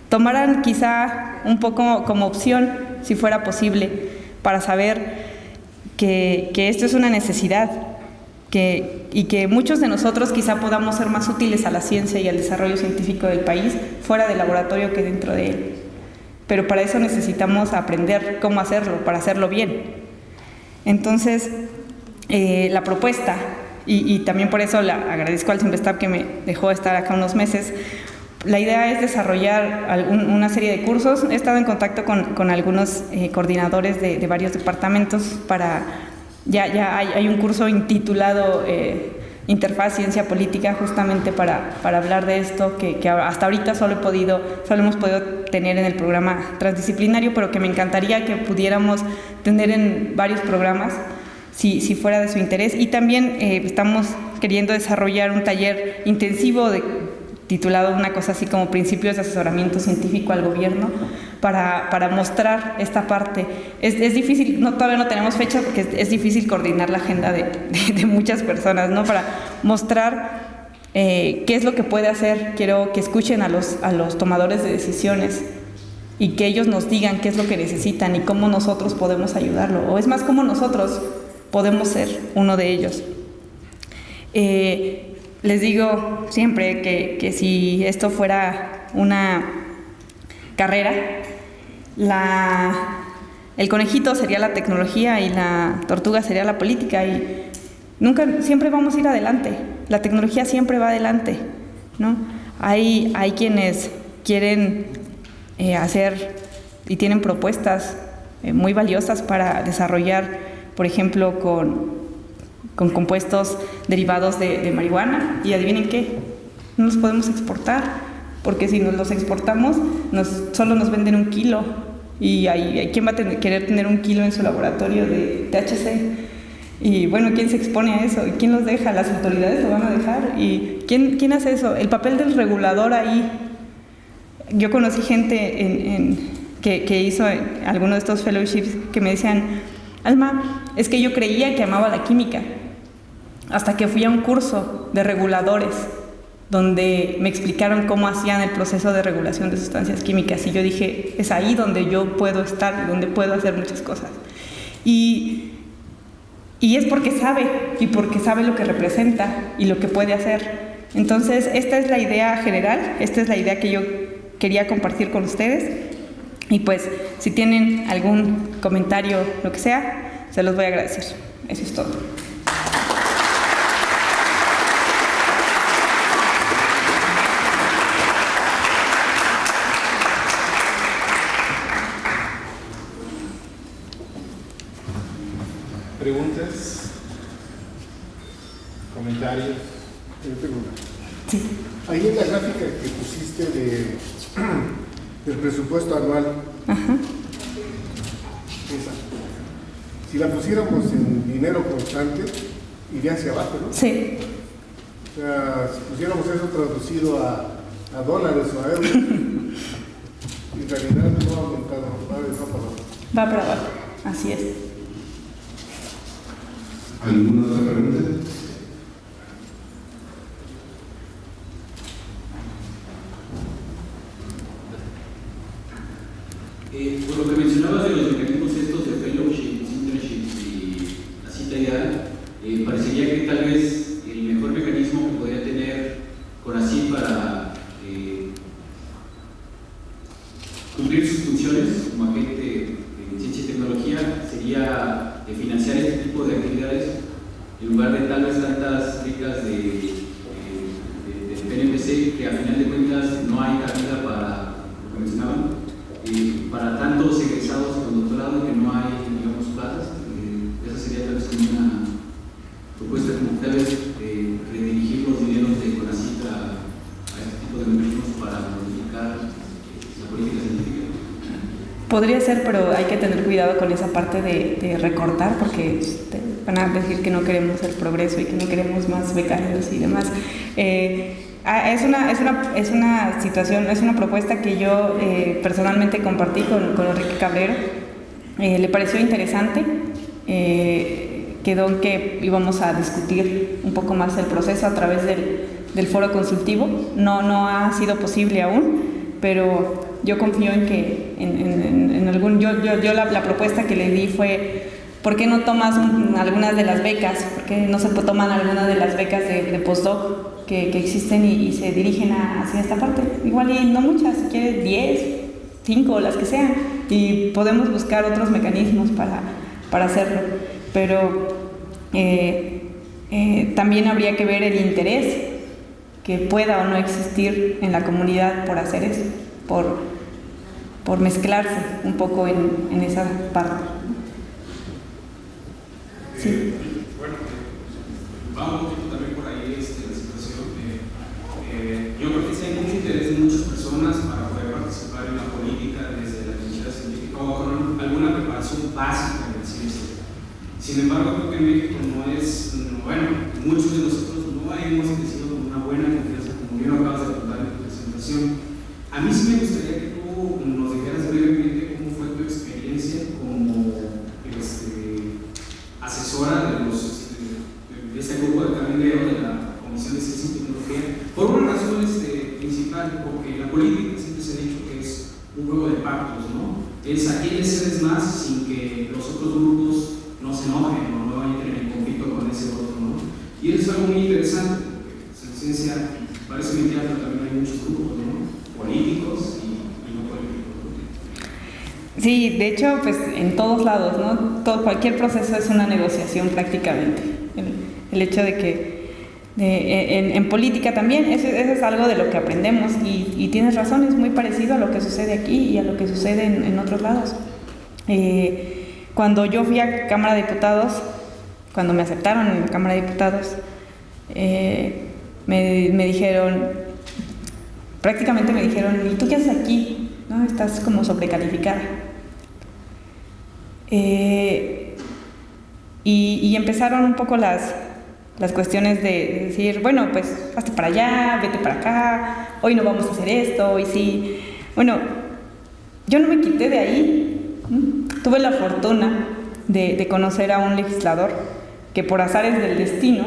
S3: tomaran quizá un poco como opción, si fuera posible, para saber que esto es una necesidad, y que muchos de nosotros quizá podamos ser más útiles a la ciencia y al desarrollo científico del país fuera del laboratorio que dentro de él. Pero para eso necesitamos aprender cómo hacerlo, para hacerlo bien. Entonces, la propuesta, y también por eso agradezco al CIMBESTAB que me dejó estar acá unos meses, la idea es desarrollar una serie de cursos. He estado en contacto con algunos coordinadores de varios departamentos para... Ya hay un curso intitulado Interfaz Ciencia Política, justamente para hablar de esto, que hasta ahorita solo hemos podido tener en el programa transdisciplinario, pero que me encantaría que pudiéramos tener en varios programas, si fuera de su interés. Y también estamos queriendo desarrollar un taller intensivo titulado una cosa así como Principios de Asesoramiento Científico al Gobierno, para mostrar esta parte. Es difícil, todavía no tenemos fecha porque es difícil coordinar la agenda de muchas personas, ¿no? Para mostrar qué es lo que puede hacer. Quiero que escuchen a los tomadores de decisiones y que ellos nos digan qué es lo que necesitan y cómo nosotros podemos ayudarlo, o es más, cómo nosotros podemos ser uno de ellos. Les digo siempre que si esto fuera una carrera, el conejito sería la tecnología y la tortuga sería la política, y siempre vamos a ir adelante. La tecnología siempre va adelante, ¿no? Hay quienes quieren hacer y tienen propuestas muy valiosas para desarrollar, por ejemplo, con compuestos derivados de marihuana, y adivinen qué, no los podemos exportar, porque si nos los exportamos solo nos venden 1 kilo, y hay quien va a querer tener 1 kilo en su laboratorio de THC, y bueno, ¿quién se expone a eso? ¿Y quién los deja? ¿Las autoridades lo van a dejar? ¿Y quién hace eso? El papel del regulador ahí. Yo conocí gente que hizo alguno de estos fellowships que me decían: Alma, es que yo creía que amaba la química, hasta que fui a un curso de reguladores donde me explicaron cómo hacían el proceso de regulación de sustancias químicas, y yo dije, es ahí donde yo puedo estar, donde puedo hacer muchas cosas. Y es porque sabe lo que representa y lo que puede hacer. Entonces, esta es la idea general, esta es la idea que yo quería compartir con ustedes, y pues si tienen algún comentario, lo que sea, se los voy a agradecer. Eso es todo.
S2: ¿Preguntas? ¿Comentarios?
S1: Sí. Ahí en la gráfica que pusiste del presupuesto anual,
S3: Ajá.
S1: esa, si la pusiéramos en dinero constante, iría hacia abajo, ¿no?
S3: Sí.
S1: O sea, si pusiéramos eso traducido a dólares o a euros, en realidad no ha aumentado, va para abajo.
S3: Va para abajo, así es.
S2: ¿Alguna otra pregunta?
S4: Por lo que mencionabas de los mecanismos estos de fellowships, internships y la cita ideal, parecería que tal vez el mejor mecanismo que podría tener CONACYT para cumplir sus funciones como agente en ciencia y tecnología sería financiar este tipo de actividades en lugar de tal vez tantas becas del PNPC, que a final de cuentas no hay cabida para, lo que mencionaban, para tantos egresados con doctorado que no hay, digamos, plazas. Esa sería tal vez una propuesta, como tal vez redirigir los dineros de CONACYT a este tipo de mecanismos para modificar la política científica.
S3: Podría ser, pero hay que tener cuidado con esa parte de recortar, porque van a decir que no queremos el progreso y que no queremos más becarios y demás. Es una situación, es una propuesta que yo personalmente compartí con Enrique Cabrero. Le pareció interesante. Quedó en que íbamos a discutir un poco más el proceso a través del foro consultivo. No ha sido posible aún, pero yo confío en que en algún... Yo la propuesta que le di fue: ¿por qué no tomas algunas de las becas? ¿Por qué no se toman algunas de las becas de postdoc que existen y se dirigen hacia esta parte? Igual y no muchas, si quieres 10, 5, las que sean, y podemos buscar otros mecanismos para hacerlo. Pero también habría que ver el interés que pueda o no existir en la comunidad por hacer eso, por mezclarse un poco en esa parte. Sí.
S5: Bueno, va un poquito también por ahí la situación. Yo creo que sí hay mucho interés de muchas personas para poder participar en la política desde la trinchera científica o con alguna preparación básica en la ciencia. Sin embargo, creo que en México muchos de nosotros no hemos crecido con una buena confianza, como bien lo acabas de contar en tu presentación. A mí sí me gustaría que tú nos dijeras brevemente cómo fue tu experiencia como asesora de este grupo de cabildo de la Comisión de Ciencia y Tecnología, por una razón principal, porque la política siempre se ha dicho que es un juego de pactos, ¿no? Es a quiénes cedes más sin que los otros grupos no se enojen o no entren en conflicto con ese otro, ¿no? Y eso es algo muy interesante, porque en ciencia parece mentira, pero también hay muchos grupos, ¿no? Políticos y no políticos, ¿no?
S3: Sí, de hecho, pues en todos lados, ¿no? Cualquier proceso es una negociación prácticamente. El hecho de que en política también, eso es algo de lo que aprendemos, y tienes razón, es muy parecido a lo que sucede aquí y a lo que sucede en otros lados. Cuando yo fui a Cámara de Diputados, cuando me aceptaron en la Cámara de Diputados, me dijeron, prácticamente me dijeron: ¿y tú qué haces aquí? ¿No? Estás como sobrecalificada. Y empezaron un poco las cuestiones de decir: bueno, pues hazte para allá, vete para acá, hoy no vamos a hacer esto, hoy sí. Bueno, yo no me quité de ahí. Tuve la fortuna de conocer a un legislador que, por azares del destino,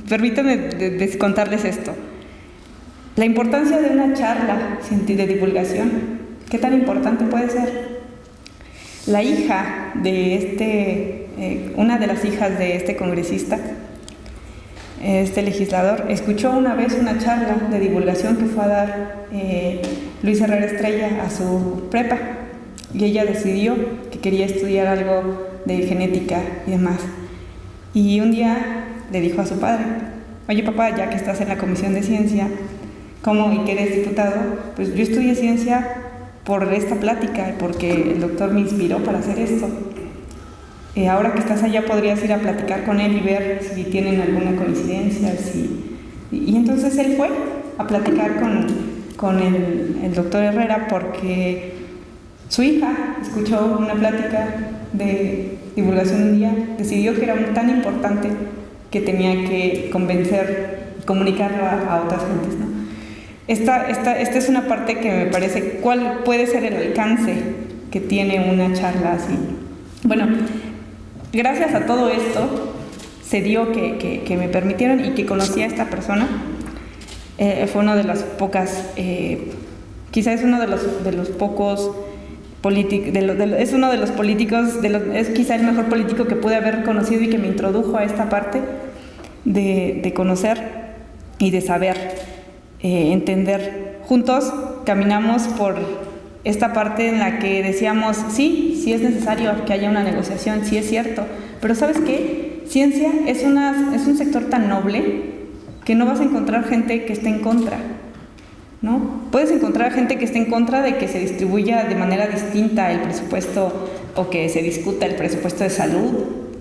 S3: permítanme contarles esto. La importancia de una charla de divulgación, ¿qué tan importante puede ser? La hija de una de las hijas de este congresista, este legislador, escuchó una vez una charla de divulgación que fue a dar Luis Herrera Estrella a su prepa, y ella decidió que quería estudiar algo de genética y demás. Y un día le dijo a su padre: oye, papá, ya que estás en la Comisión de Ciencia, y que eres diputado, pues yo estudié ciencia por esta plática, porque el doctor me inspiró para hacer esto. Ahora que estás allá, podrías ir a platicar con él y ver si tienen alguna coincidencia. Y entonces él fue a platicar con el doctor Herrera, porque su hija escuchó una plática de divulgación un día, decidió que era tan importante que tenía que comunicarlo a otras gentes, ¿no? Esta es una parte que me parece, ¿cuál puede ser el alcance que tiene una charla así? Bueno, gracias a todo esto se dio que me permitieron y que conocí a esta persona. Fue una de las pocas Quizá es uno de los pocos políticos, es uno de los políticos, es quizá el mejor político que pude haber conocido y que me introdujo a esta parte de conocer y de saber, entender. Juntos caminamos por esta parte en la que decíamos, sí es necesario que haya una negociación, sí es cierto, pero ¿sabes qué? Ciencia es un sector tan noble que no vas a encontrar gente que esté en contra, ¿no? Puedes encontrar gente que esté en contra de que se distribuya de manera distinta el presupuesto o que se discuta el presupuesto de salud,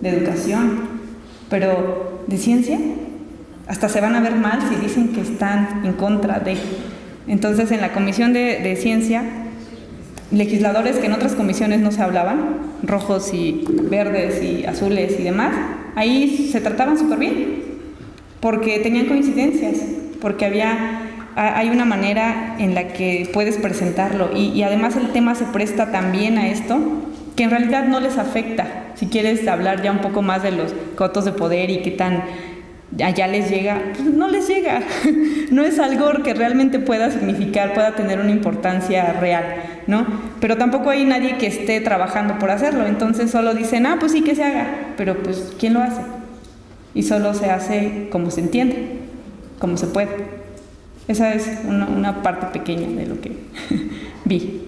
S3: de educación, pero de ciencia hasta se van a ver mal si dicen que están en contra de. Entonces, en la comisión de ciencia, legisladores que en otras comisiones no se hablaban, rojos y verdes y azules y demás, ahí se trataban súper bien, porque tenían coincidencias, porque hay una manera en la que puedes presentarlo y además el tema se presta también a esto, que en realidad no les afecta. Si quieres hablar ya un poco más de los cotos de poder y qué tan allá les llega, pues no les llega. No es algo que realmente pueda significar, pueda tener una importancia real, ¿no? Pero tampoco hay nadie que esté trabajando por hacerlo, entonces solo dicen, pues sí que se haga, pero pues ¿quién lo hace? Y solo se hace como se entiende, como se puede. Esa es una parte pequeña de lo que vi.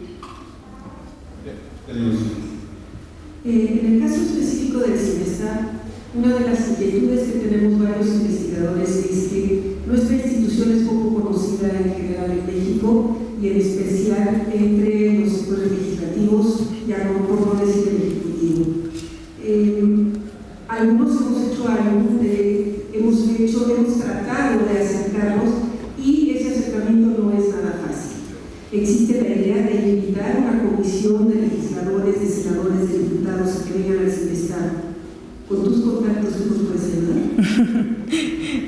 S6: En el caso específico del CIMESTAR, una de las inquietudes que tenemos varios investigadores es que nuestra institución es poco conocida en general en México y en especial entre los sectores legislativos, ya no por no decir el ejecutivo. Algunos hemos hecho algo, hemos tratado de acercarnos y ese acercamiento no es nada fácil. Existe la idea de invitar a una comisión de legisladores, de senadores, de diputados a que vengan al CIMESTAR. ¿Con tus contactos tú nos puedes ayudar?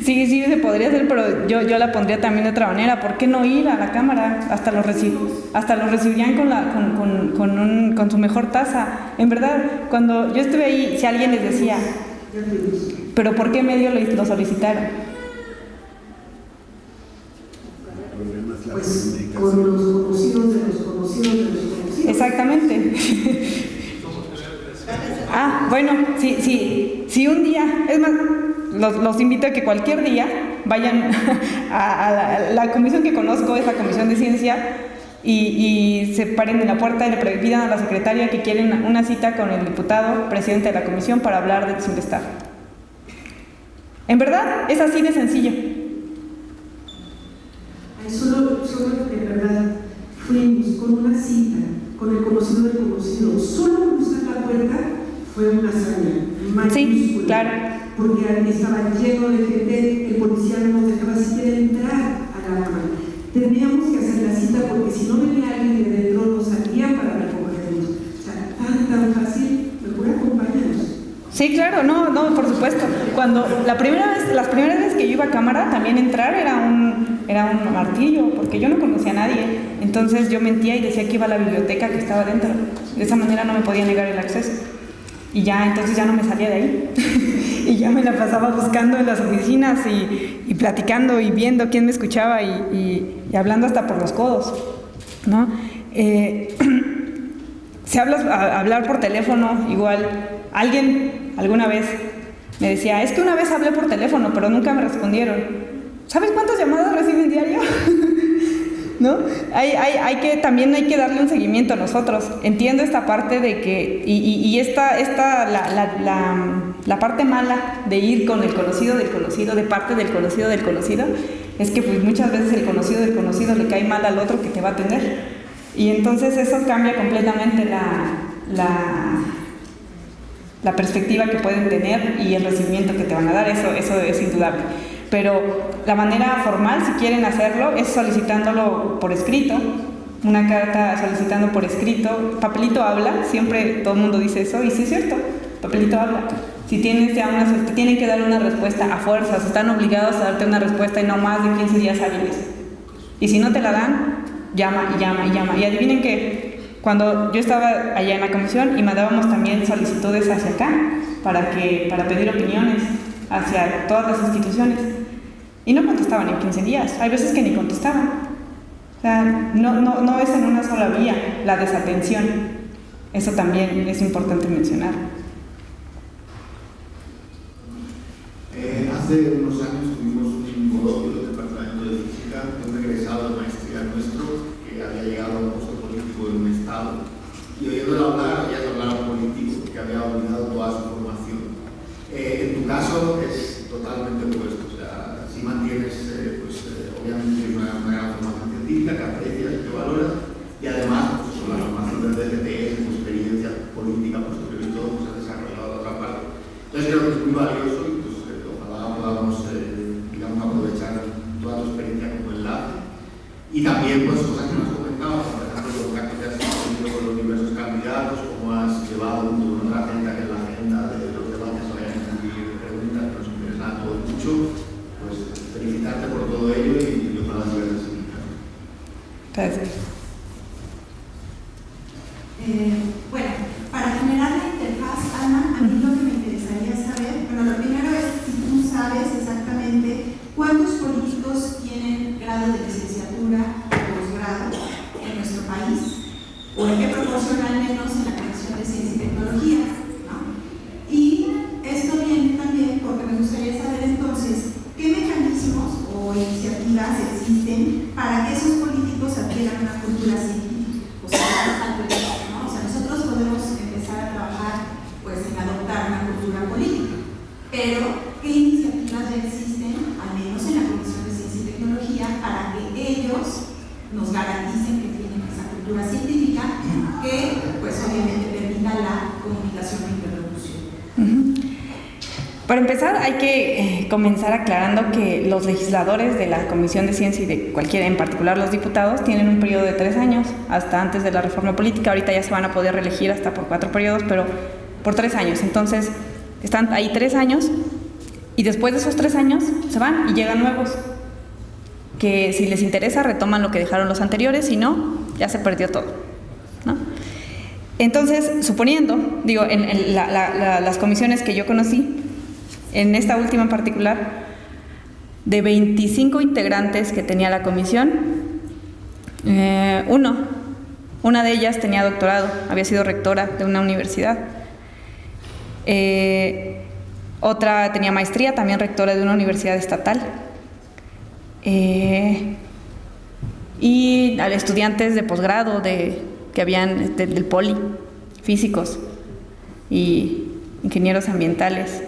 S3: Sí, se podría hacer, pero yo la pondría también de otra manera. ¿Por qué no ir a la Cámara? Hasta los recibirían con su mejor tasa. En verdad, cuando yo estuve ahí, si alguien les decía, ¿pero por qué medio lo solicitaron?
S6: Pues con los conocidos de los conocidos de los conocidos.
S3: Exactamente. Bueno, si un día, es más, los invito a que cualquier día vayan a la comisión que conozco, es la Comisión de Ciencia, y se paren en la puerta y le pidan a la secretaria que quieren una cita con el diputado, presidente de la comisión, para hablar del CIMESTAR. En verdad, es así de sencillo.
S6: Solo en verdad fuimos con una cita, con el conocido del conocido, solo cruzar la puerta fue una hazaña mayúscula.
S3: Sí, claro.
S6: Porque estaba lleno de gente, el policía no nos dejaba siquiera entrar a la cámara. Teníamos que hacer la cita porque si no venía alguien de dentro no salía para recogernos. O sea, tan fácil, mejor acompañarnos.
S3: Sí, claro, no, por supuesto. Cuando las primeras veces que yo iba a cámara, también entrar era un martirio, porque yo no conocía a nadie. Entonces yo mentía y decía que iba a la biblioteca que estaba dentro. De esa manera no me podía negar el acceso. Y ya, entonces ya no me salía de ahí. Y ya me la pasaba buscando en las oficinas y platicando y viendo quién me escuchaba y hablando hasta por los codos, ¿no? Si hablar por teléfono, igual. Alguien alguna vez me decía, es que una vez hablé por teléfono, pero nunca me respondieron. ¿Sabes cuántas llamadas reciben diario? ¿No? También hay que darle un seguimiento a nosotros. Entiendo esta parte de que, la parte mala de ir con el conocido del conocido, de parte del conocido, es que pues muchas veces el conocido del conocido le cae mal al otro que te va a atender. Y entonces eso cambia completamente la perspectiva que pueden tener y el recibimiento que te van a dar, eso es indudable. Pero la manera formal, si quieren hacerlo, es solicitándolo por escrito, una carta solicitando por escrito. Papelito habla, siempre todo el mundo dice eso, y sí es cierto, papelito habla. Si tienen que dar una respuesta a fuerzas, están obligados a darte una respuesta y no más de 15 días hábiles. Y si no te la dan, llama. Y adivinen que cuando yo estaba allá en la comisión y mandábamos también solicitudes hacia acá para pedir opiniones hacia todas las instituciones y no contestaban en 15 días, hay veces que ni contestaban. O sea, no es en una sola vía la desatención. Eso también es importante mencionar.
S7: Hace unos años tuvimos un coloquio del Departamento de Física de un egresado de maestría nuestro que había llegado a un puesto político en un estado y oyéndolo hablar, ya hablar a un político que había olvidado toda su formación. En tu caso es totalmente opuesto, o sea, si mantienes obviamente una gran formación científica que aprecias, que valoras y además pues, con la formación del DCTS, tu experiencia política posterior y todo, pues has desarrollado la otra parte. Entonces creo que es muy valioso y pues, ojalá podamos digamos, aprovechar toda tu experiencia como enlace y también pues cosas que nos has comentado, por ejemplo, los contactos que has tenido con los diversos candidatos, cómo has llevado con otra agenda que es la agenda de los debates, vayan a incluir preguntas que nos interesan a todos mucho, pues felicitarte por todo ello y ojalá sigas así.
S3: Gracias.
S8: Bueno, para generar la interfaz, Alma, a mí lo que me interesaría saber, bueno, lo primero es si tú sabes exactamente cuántos políticos tienen grado de licenciatura o posgrado en nuestro país, o en qué proporción al menos en la Comisión de Ciencia y Tecnología, ¿no? Y esto viene también porque me gustaría saber entonces qué mecanismos o iniciativas existen para que esos políticos adquieran una cultura científica. O sea, ¿no? O sea, nosotros podemos empezar a trabajar pues, en adoptar una cultura política, pero ¿qué iniciativas ya existen, al menos en la Comisión de Ciencia y Tecnología, para que ellos nos garanticen que tienen esa cultura científica que, pues, obviamente permita la comunicación e interlocución?
S3: Para empezar, hay que comenzar aclarando que los legisladores de la Comisión de Ciencia y de cualquiera, en particular los diputados, tienen un periodo de 3 años, hasta antes de la reforma política. Ahorita ya se van a poder reelegir hasta por 4 periodos, pero por 3 años. Entonces, están ahí 3 años y después de esos 3 años se van y llegan nuevos, que si les interesa retoman lo que dejaron los anteriores, si no, ya se perdió todo, ¿no? Entonces, suponiendo, digo, en las comisiones que yo conocí, en esta última en particular, de 25 integrantes que tenía la comisión, una de ellas tenía doctorado, había sido rectora de una universidad. Otra tenía maestría, también rectora de una universidad estatal. Y a estudiantes de posgrado que habían del Poli, físicos y ingenieros ambientales.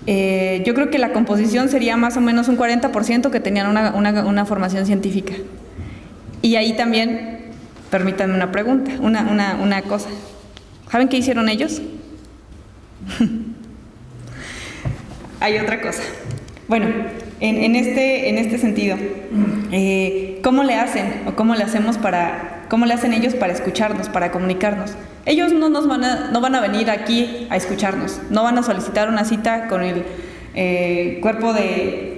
S3: Yo creo que la composición sería más o menos un 40% que tenían una formación científica. Y ahí también, permítanme una pregunta, una cosa. ¿Saben qué hicieron ellos? Hay otra cosa. Bueno, en este sentido, ¿cómo le hacen o cómo le hacen ellos para escucharnos, para comunicarnos? Ellos no van a venir aquí a escucharnos, no van a solicitar una cita con el cuerpo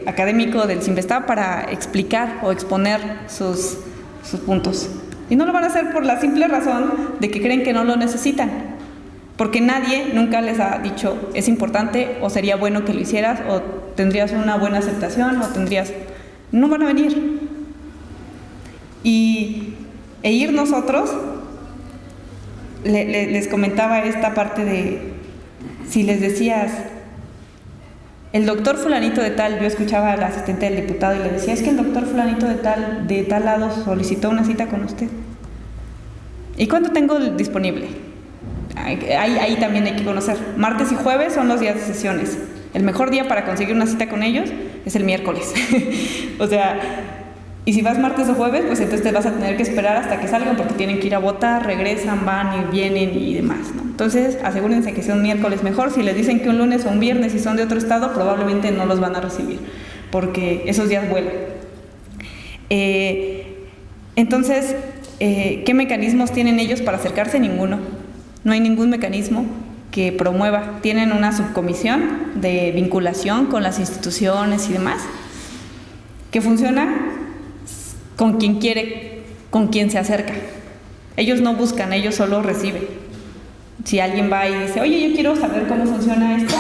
S3: académico del CIMBESTAB para explicar o exponer sus puntos. Y no lo van a hacer por la simple razón de que creen que no lo necesitan, porque nadie nunca les ha dicho es importante o sería bueno que lo hicieras o tendrías una buena aceptación o no van a venir. E ir nosotros, les comentaba esta parte de, si les decías, el doctor fulanito de tal, yo escuchaba al asistente del diputado y le decía, es que el doctor fulanito de tal lado solicitó una cita con usted. ¿Y cuándo tengo disponible? Ahí también hay que conocer. Martes y jueves son los días de sesiones. El mejor día para conseguir una cita con ellos es el miércoles. O sea, y si vas martes o jueves, pues entonces te vas a tener que esperar hasta que salgan porque tienen que ir a votar, regresan, van y vienen y demás, ¿no? Entonces, asegúrense que sea un miércoles mejor. Si les dicen que un lunes o un viernes y son de otro estado, probablemente no los van a recibir porque esos días vuelan. Entonces, ¿qué mecanismos tienen ellos para acercarse? Ninguno. No hay ningún mecanismo que promueva. Tienen una subcomisión de vinculación con las instituciones y demás, que funciona con quien quiere, con quien se acerca. Ellos no buscan, ellos solo reciben. Si alguien va y dice, oye, yo quiero saber cómo funciona esto,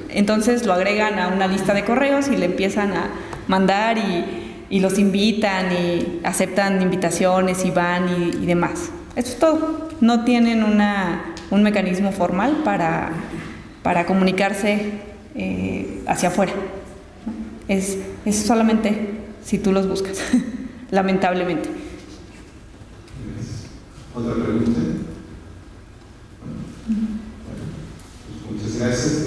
S3: entonces lo agregan a una lista de correos y le empiezan a mandar y y los invitan y aceptan invitaciones y van y demás. Eso es todo. No tienen un mecanismo formal para comunicarse hacia afuera. Es solamente si tú los buscas, lamentablemente.
S9: ¿Otra pregunta? Bueno, pues muchas gracias.